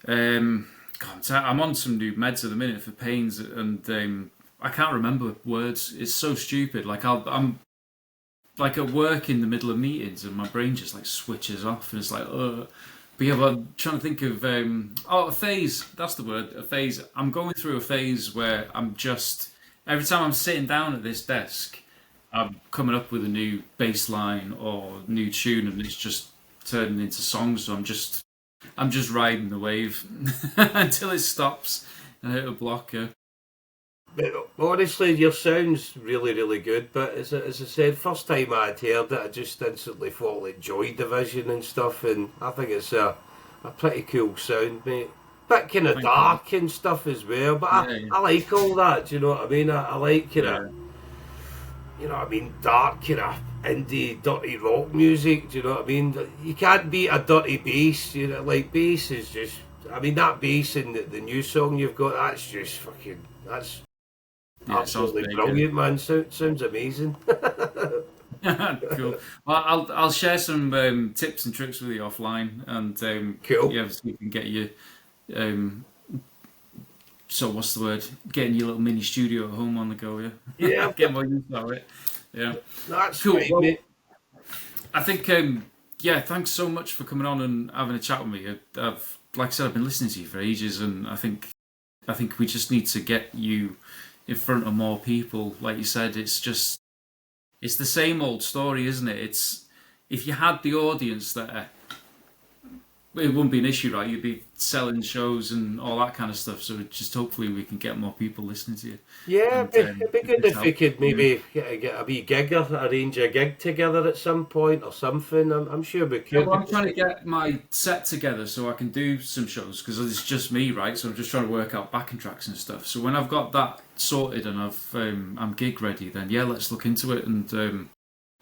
God, I'm on some new meds at the minute for pains, and I can't remember words. It's so stupid. Like I'm like at work in the middle of meetings, and my brain just like switches off, and it's like, But yeah, but I'm trying to think of a phase. That's the word, a phase. I'm going through a phase where I'm just every time I'm sitting down at this desk, I'm coming up with a new bass line or new tune, and it's just turning into songs. So I'm just riding the wave until it stops and I hit a blocker. But honestly, your sound's really, really good. But as I said, first time I'd heard it, I just instantly thought like Joy Division and stuff, and I think it's a pretty cool sound, mate. Bit kind of Thank you. dark and stuff as well, but Yeah, I like all that. Do you know what I mean? I like kind of, yeah, you know what I mean, dark kind of indie, dirty rock music. Do you know what I mean? You can't beat a dirty bass. You know, like bass is just. I mean, that bass in the new song you've got, that's just fucking. That's yeah. It sounds absolutely big. brilliant, man. Sounds amazing. Cool. Well, I'll share some tips and tricks with you offline, and Cool. yeah, so we can get you. Um, so what's the word? Getting your little mini studio at home on the go. Yeah, Yeah, get more use out of it. Yeah, that's cool. right, Well, mate. I think yeah, thanks so much for coming on and having a chat with me. I've like I said, I've been listening to you for ages, and I think we just need to get you in front of more people. Like you said, it's the same old story, isn't it? It's if you had the audience there, it wouldn't be an issue, right? You'd be selling shows and all that kind of stuff. So just hopefully we can get more people listening to you. Yeah, And it'd be if good this if we helps. could Yeah. maybe get a wee gig or arrange a gig together at some point or something. I'm sure we Yeah, could. well, I'm trying to get my set together so I can do some shows because it's just me, right? So I'm just trying to work out backing tracks and stuff. So when I've got that sorted and I'm gig ready, then yeah, let's look into it and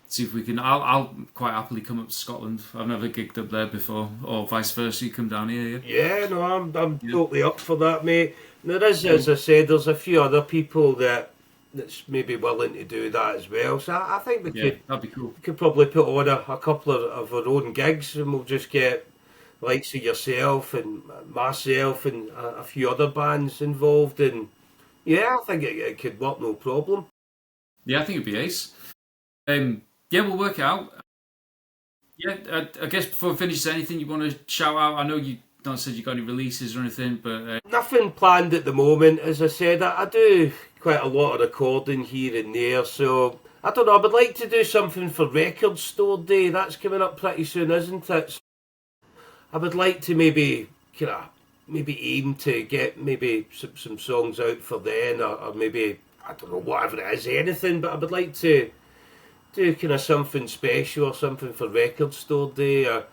see if we can. I'll quite happily come up to Scotland. I've never gigged up there before, or vice versa. You come down here, Yeah, no, I'm yeah. totally up for that, mate. And there is, Cool. as I said, there's a few other people that's maybe willing to do that as well. So I think we Yeah, could that'd be cool. we could probably put on a couple of our own gigs, and we'll just get likes of yourself and myself and a few other bands involved, and Yeah, I think it could work no problem. Yeah, I think it'd be ace. Yeah, we'll work it out. Yeah, I guess before we finish, is there anything you want to shout out? I know you not said you got any releases or anything, but Nothing planned at the moment. As I said, I do quite a lot of recording here and there, so I don't know. I would like to do something for Record Store Day. That's coming up pretty soon, isn't it? I would like to kind of maybe aim to get maybe some songs out for then, or maybe I don't know whatever it is, anything. But I would like to do kind of something special or something for Record Store Day. I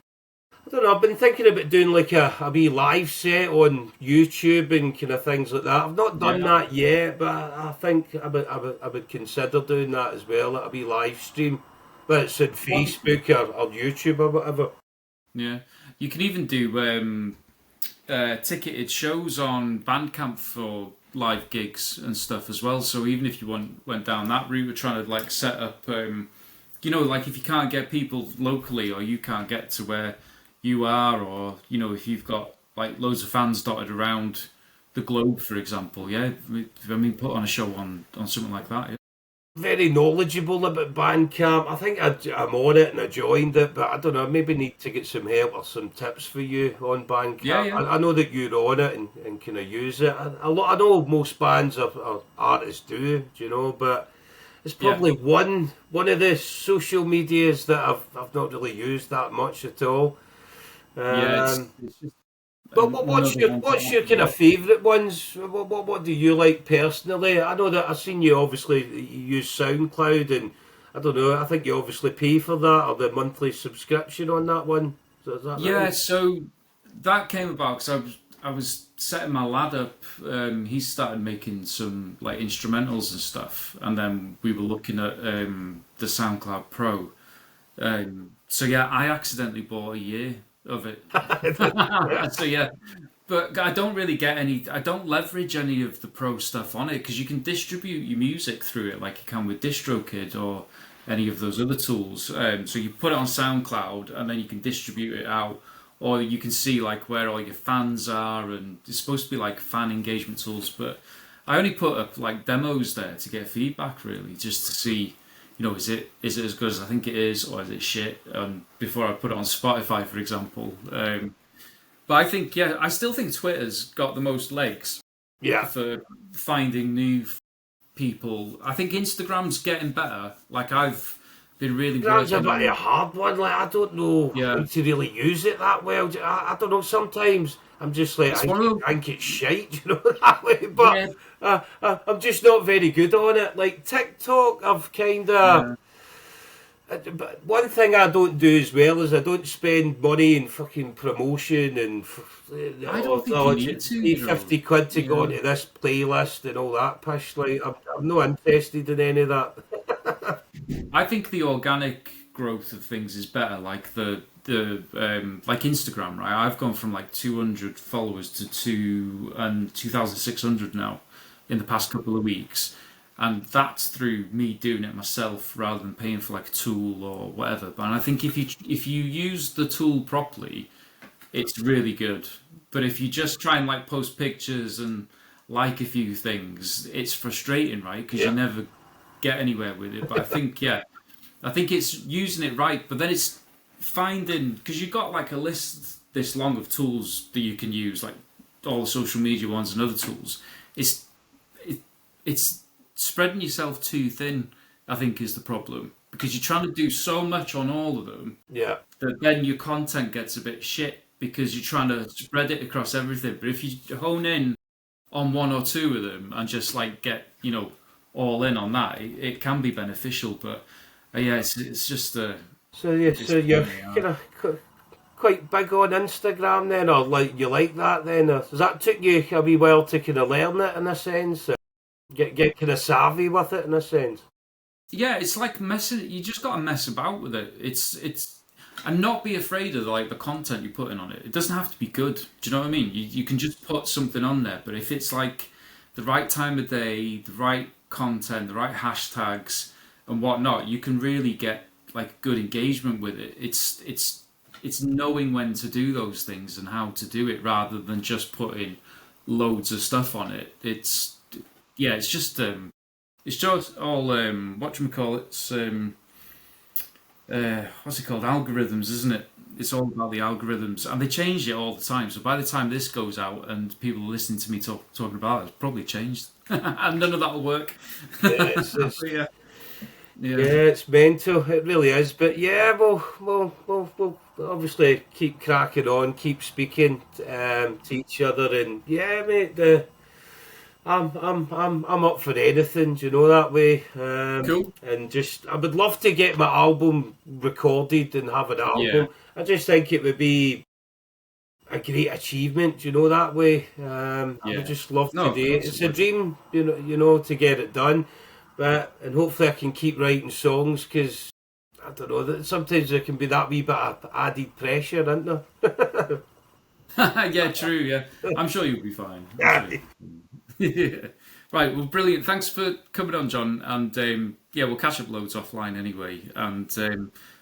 don't know. I've been thinking about doing like a wee live set on YouTube and kind of things like that. I've not done yeah, that yet, but I think I would consider doing that as well. Like a wee live stream, but it's on one, Facebook or YouTube or whatever. yeah. You can even do ticketed shows on Bandcamp for live gigs and stuff as well. So even if you went down that route, we're trying to like set up, like if you can't get people locally or you can't get to where you are, or if you've got like loads of fans dotted around the globe, for example, yeah, I mean, put on a show on something like that. Yeah, Very knowledgeable about Bandcamp. I think I'm on it and I joined it, but I don't know. Maybe need to get some help or some tips for you on yeah, Bandcamp. yeah, I know that you're on it and kind of use it. I know most bands or artists do, but it's yeah. probably one of the social medias that I've not really used that much at all. Yeah, Um, it's just but another one to what's your add. kind of favourite ones? What do you like personally? I know that I've seen you obviously you use SoundCloud, and I don't know. I think you obviously pay for that or the monthly subscription on that one. Is that Yeah, right? so that came about because I was setting my lad up. He started making some like instrumentals and stuff, and then we were looking at the SoundCloud Pro. So yeah, I accidentally bought a year of it. Yeah, So yeah, but I don't really get any. I don't leverage any of the pro stuff on it because you can distribute your music through it like you can with DistroKid or any of those other tools. So you put it on SoundCloud and then you can distribute it out, or you can see like where all your fans are, and it's supposed to be like fan engagement tools. But I only put up like demos there to get feedback, really, just to see. Is it as good as I think it is, or is it shit? Before I put it on Spotify, for example. But I think, yeah, I still think Twitter's got the most legs yeah. for finding new people. I think Instagram's getting better. Like I've been really That's a working bit of a on. hard one. Like I don't know how Yeah, to really use it that well. I don't know. Sometimes I'm just like it's one of those. I think it's shite, that way. But Yeah, I'm just not very good on it. Like TikTok, I've kind of. yeah. But one thing I don't do as well is I don't spend money in fucking promotion and I don't think you need to, pay 50 quid to go Yeah. onto this playlist and all that pish. Like I'm not interested in any of that. I think the organic growth of things is better. Like the like Instagram, right? I've gone from like 200 followers to 2,600 now in the past couple of weeks, and that's through me doing it myself rather than paying for like a tool or whatever. But I think if you use the tool properly, it's really good. But if you just try and like post pictures and like a few things, it's frustrating, right? Because you Yeah. never get anywhere with it. But I think, yeah, I think it's using it right, but then it's finding because you've got like a list this long of tools that you can use, like all the social media ones and other tools. It's it, it's spreading yourself too thin. I think is the problem because you're trying to do so much on all of them Yeah. that then your content gets a bit shit because you're trying to spread it across everything. But if you hone in on one or two of them and just like get all in on that, it can be beneficial. But yeah, it's just So it's a you're pain in the kind arse. of quite big on Instagram then, or like you like that then? Or does that took you a wee while to kind of learn it in a sense, get kind of savvy with it in a sense? Yeah, it's like messing. You just got to mess about with it. It's and not be afraid of like the content you're putting on it. It doesn't have to be good. Do you know what I mean? You can just put something on there, but if it's like the right time of day, the right content, the right hashtags and whatnot, you can really get like good engagement with it. It's knowing when to do those things and how to do it rather than just putting loads of stuff on it. yeah, it's just all whatchamacallits, what's it called? Algorithms, isn't it? It's all about the algorithms, and they change it all the time. So by the time this goes out and people are listening to me talking about it, it's probably changed, and none of that will work. Yeah, it's Yeah, yeah, yeah, it's mental. It really is. But yeah, we'll obviously keep cracking on, keep speaking to each other, and yeah, mate. I'm up for anything, do you know that way. cool. And just I would love to get my album recorded and have an Yeah, album. I just think it would be a great achievement, do you know that way. I would yeah. just love No, to of do it. course it It's a would. dream, to get it done. But and hopefully I can keep writing songs because I don't know that sometimes there can be that wee bit of added pressure, isn't there? Yeah, true. Yeah, I'm sure you'll be fine. I'm sure. You'll be fine. Yeah. Right. Well, brilliant. Thanks for coming on, John. And yeah, we'll catch up loads offline anyway, and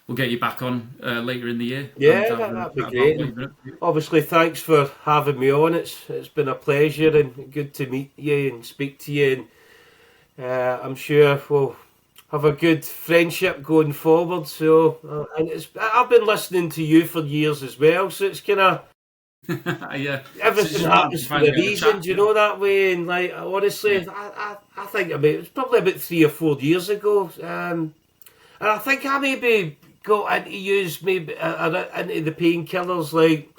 we'll get you back on later in the year and Yeah, have a that'd be chat about great. what And you've been up to. obviously, thanks for having me on. It's been a pleasure and good to meet you and speak to you. And I'm sure we'll have a good friendship going forward. So, and I've been listening to you for years as well. So it's kind of Yeah. So everything just wanted happens to for a finally have a reason. chat. Do you know that way? And like Yeah. honestly, I think it was probably about 3 or 4 years ago. And I think I maybe got into use maybe into the Painkillers like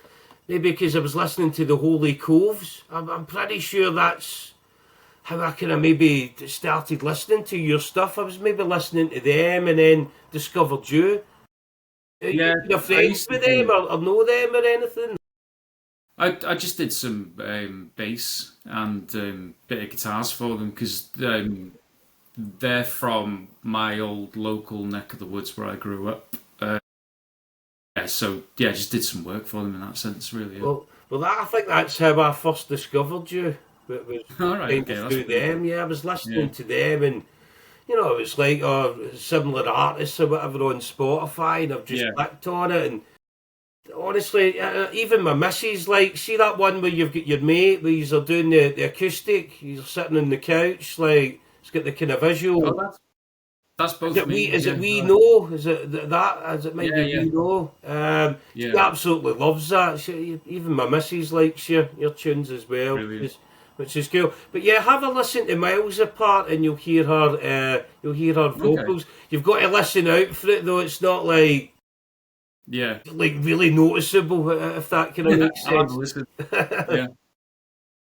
maybe because I was listening to the Holy Coves. I'm pretty sure that's how I kind of maybe started listening to your stuff. I was maybe listening to them and then discovered you. Are you Yeah. kind of I friends used to with them do. or know them or anything? I just did some bass and bit of guitars for them because they're from my old local neck of the woods where I grew up. Yeah, so yeah, just did some work for them in that sense, really. Yeah. I think that's how I first discovered you. It was All right, kind okay, of that's through pretty them. cool. Yeah, I was Yeah, listening to them and it's like similar artists or whatever on Spotify, and I've just yeah, clicked on it. And honestly, even my missus, like, see that one where you've got your mate where you're doing the acoustic, you're sitting on the couch, like, it's got the kind of oh, visual. that's both me. Is it Yeah, we right. know? Is it that? Is it Yeah, maybe we yeah, know? She yeah. absolutely loves that. Even my missus likes your tunes as well, Brilliant. which is cool. But yeah, have a listen to Miles Apart, and you'll hear her Okay. vocals. You've got to listen out for it though. It's not Yeah, like really noticeable if that kind of makes I'll have a sense. listen. Yeah,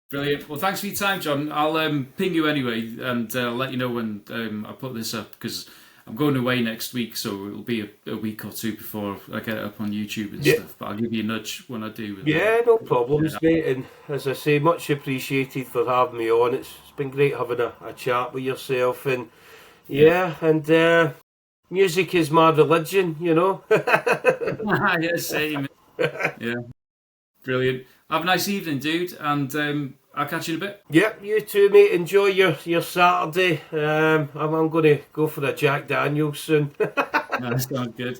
brilliant. Well, thanks for your time, John. I'll ping you anyway, and let you know when I put this up because I'm going away next week, so it'll be a week or two before I get it up on YouTube and Yeah, stuff. But I'll give you a nudge when I do. And yeah, no yeah, problems, mate. And as I say, much appreciated for having me on. It's been great having a chat with yourself, and yeah, yeah, and music is my religion, you know. yeah, same. Yeah, brilliant. Have a nice evening, dude, and I'll catch you in a bit. Yep, you too, mate. Enjoy your Saturday. I'm going to go for a Jack Daniels soon. That sounds good.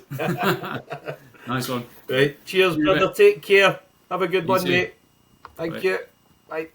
Nice one. Right, cheers, See you in a brother. bit. Take care. Have a good You one, too. mate. Thank Bye. you. Bye.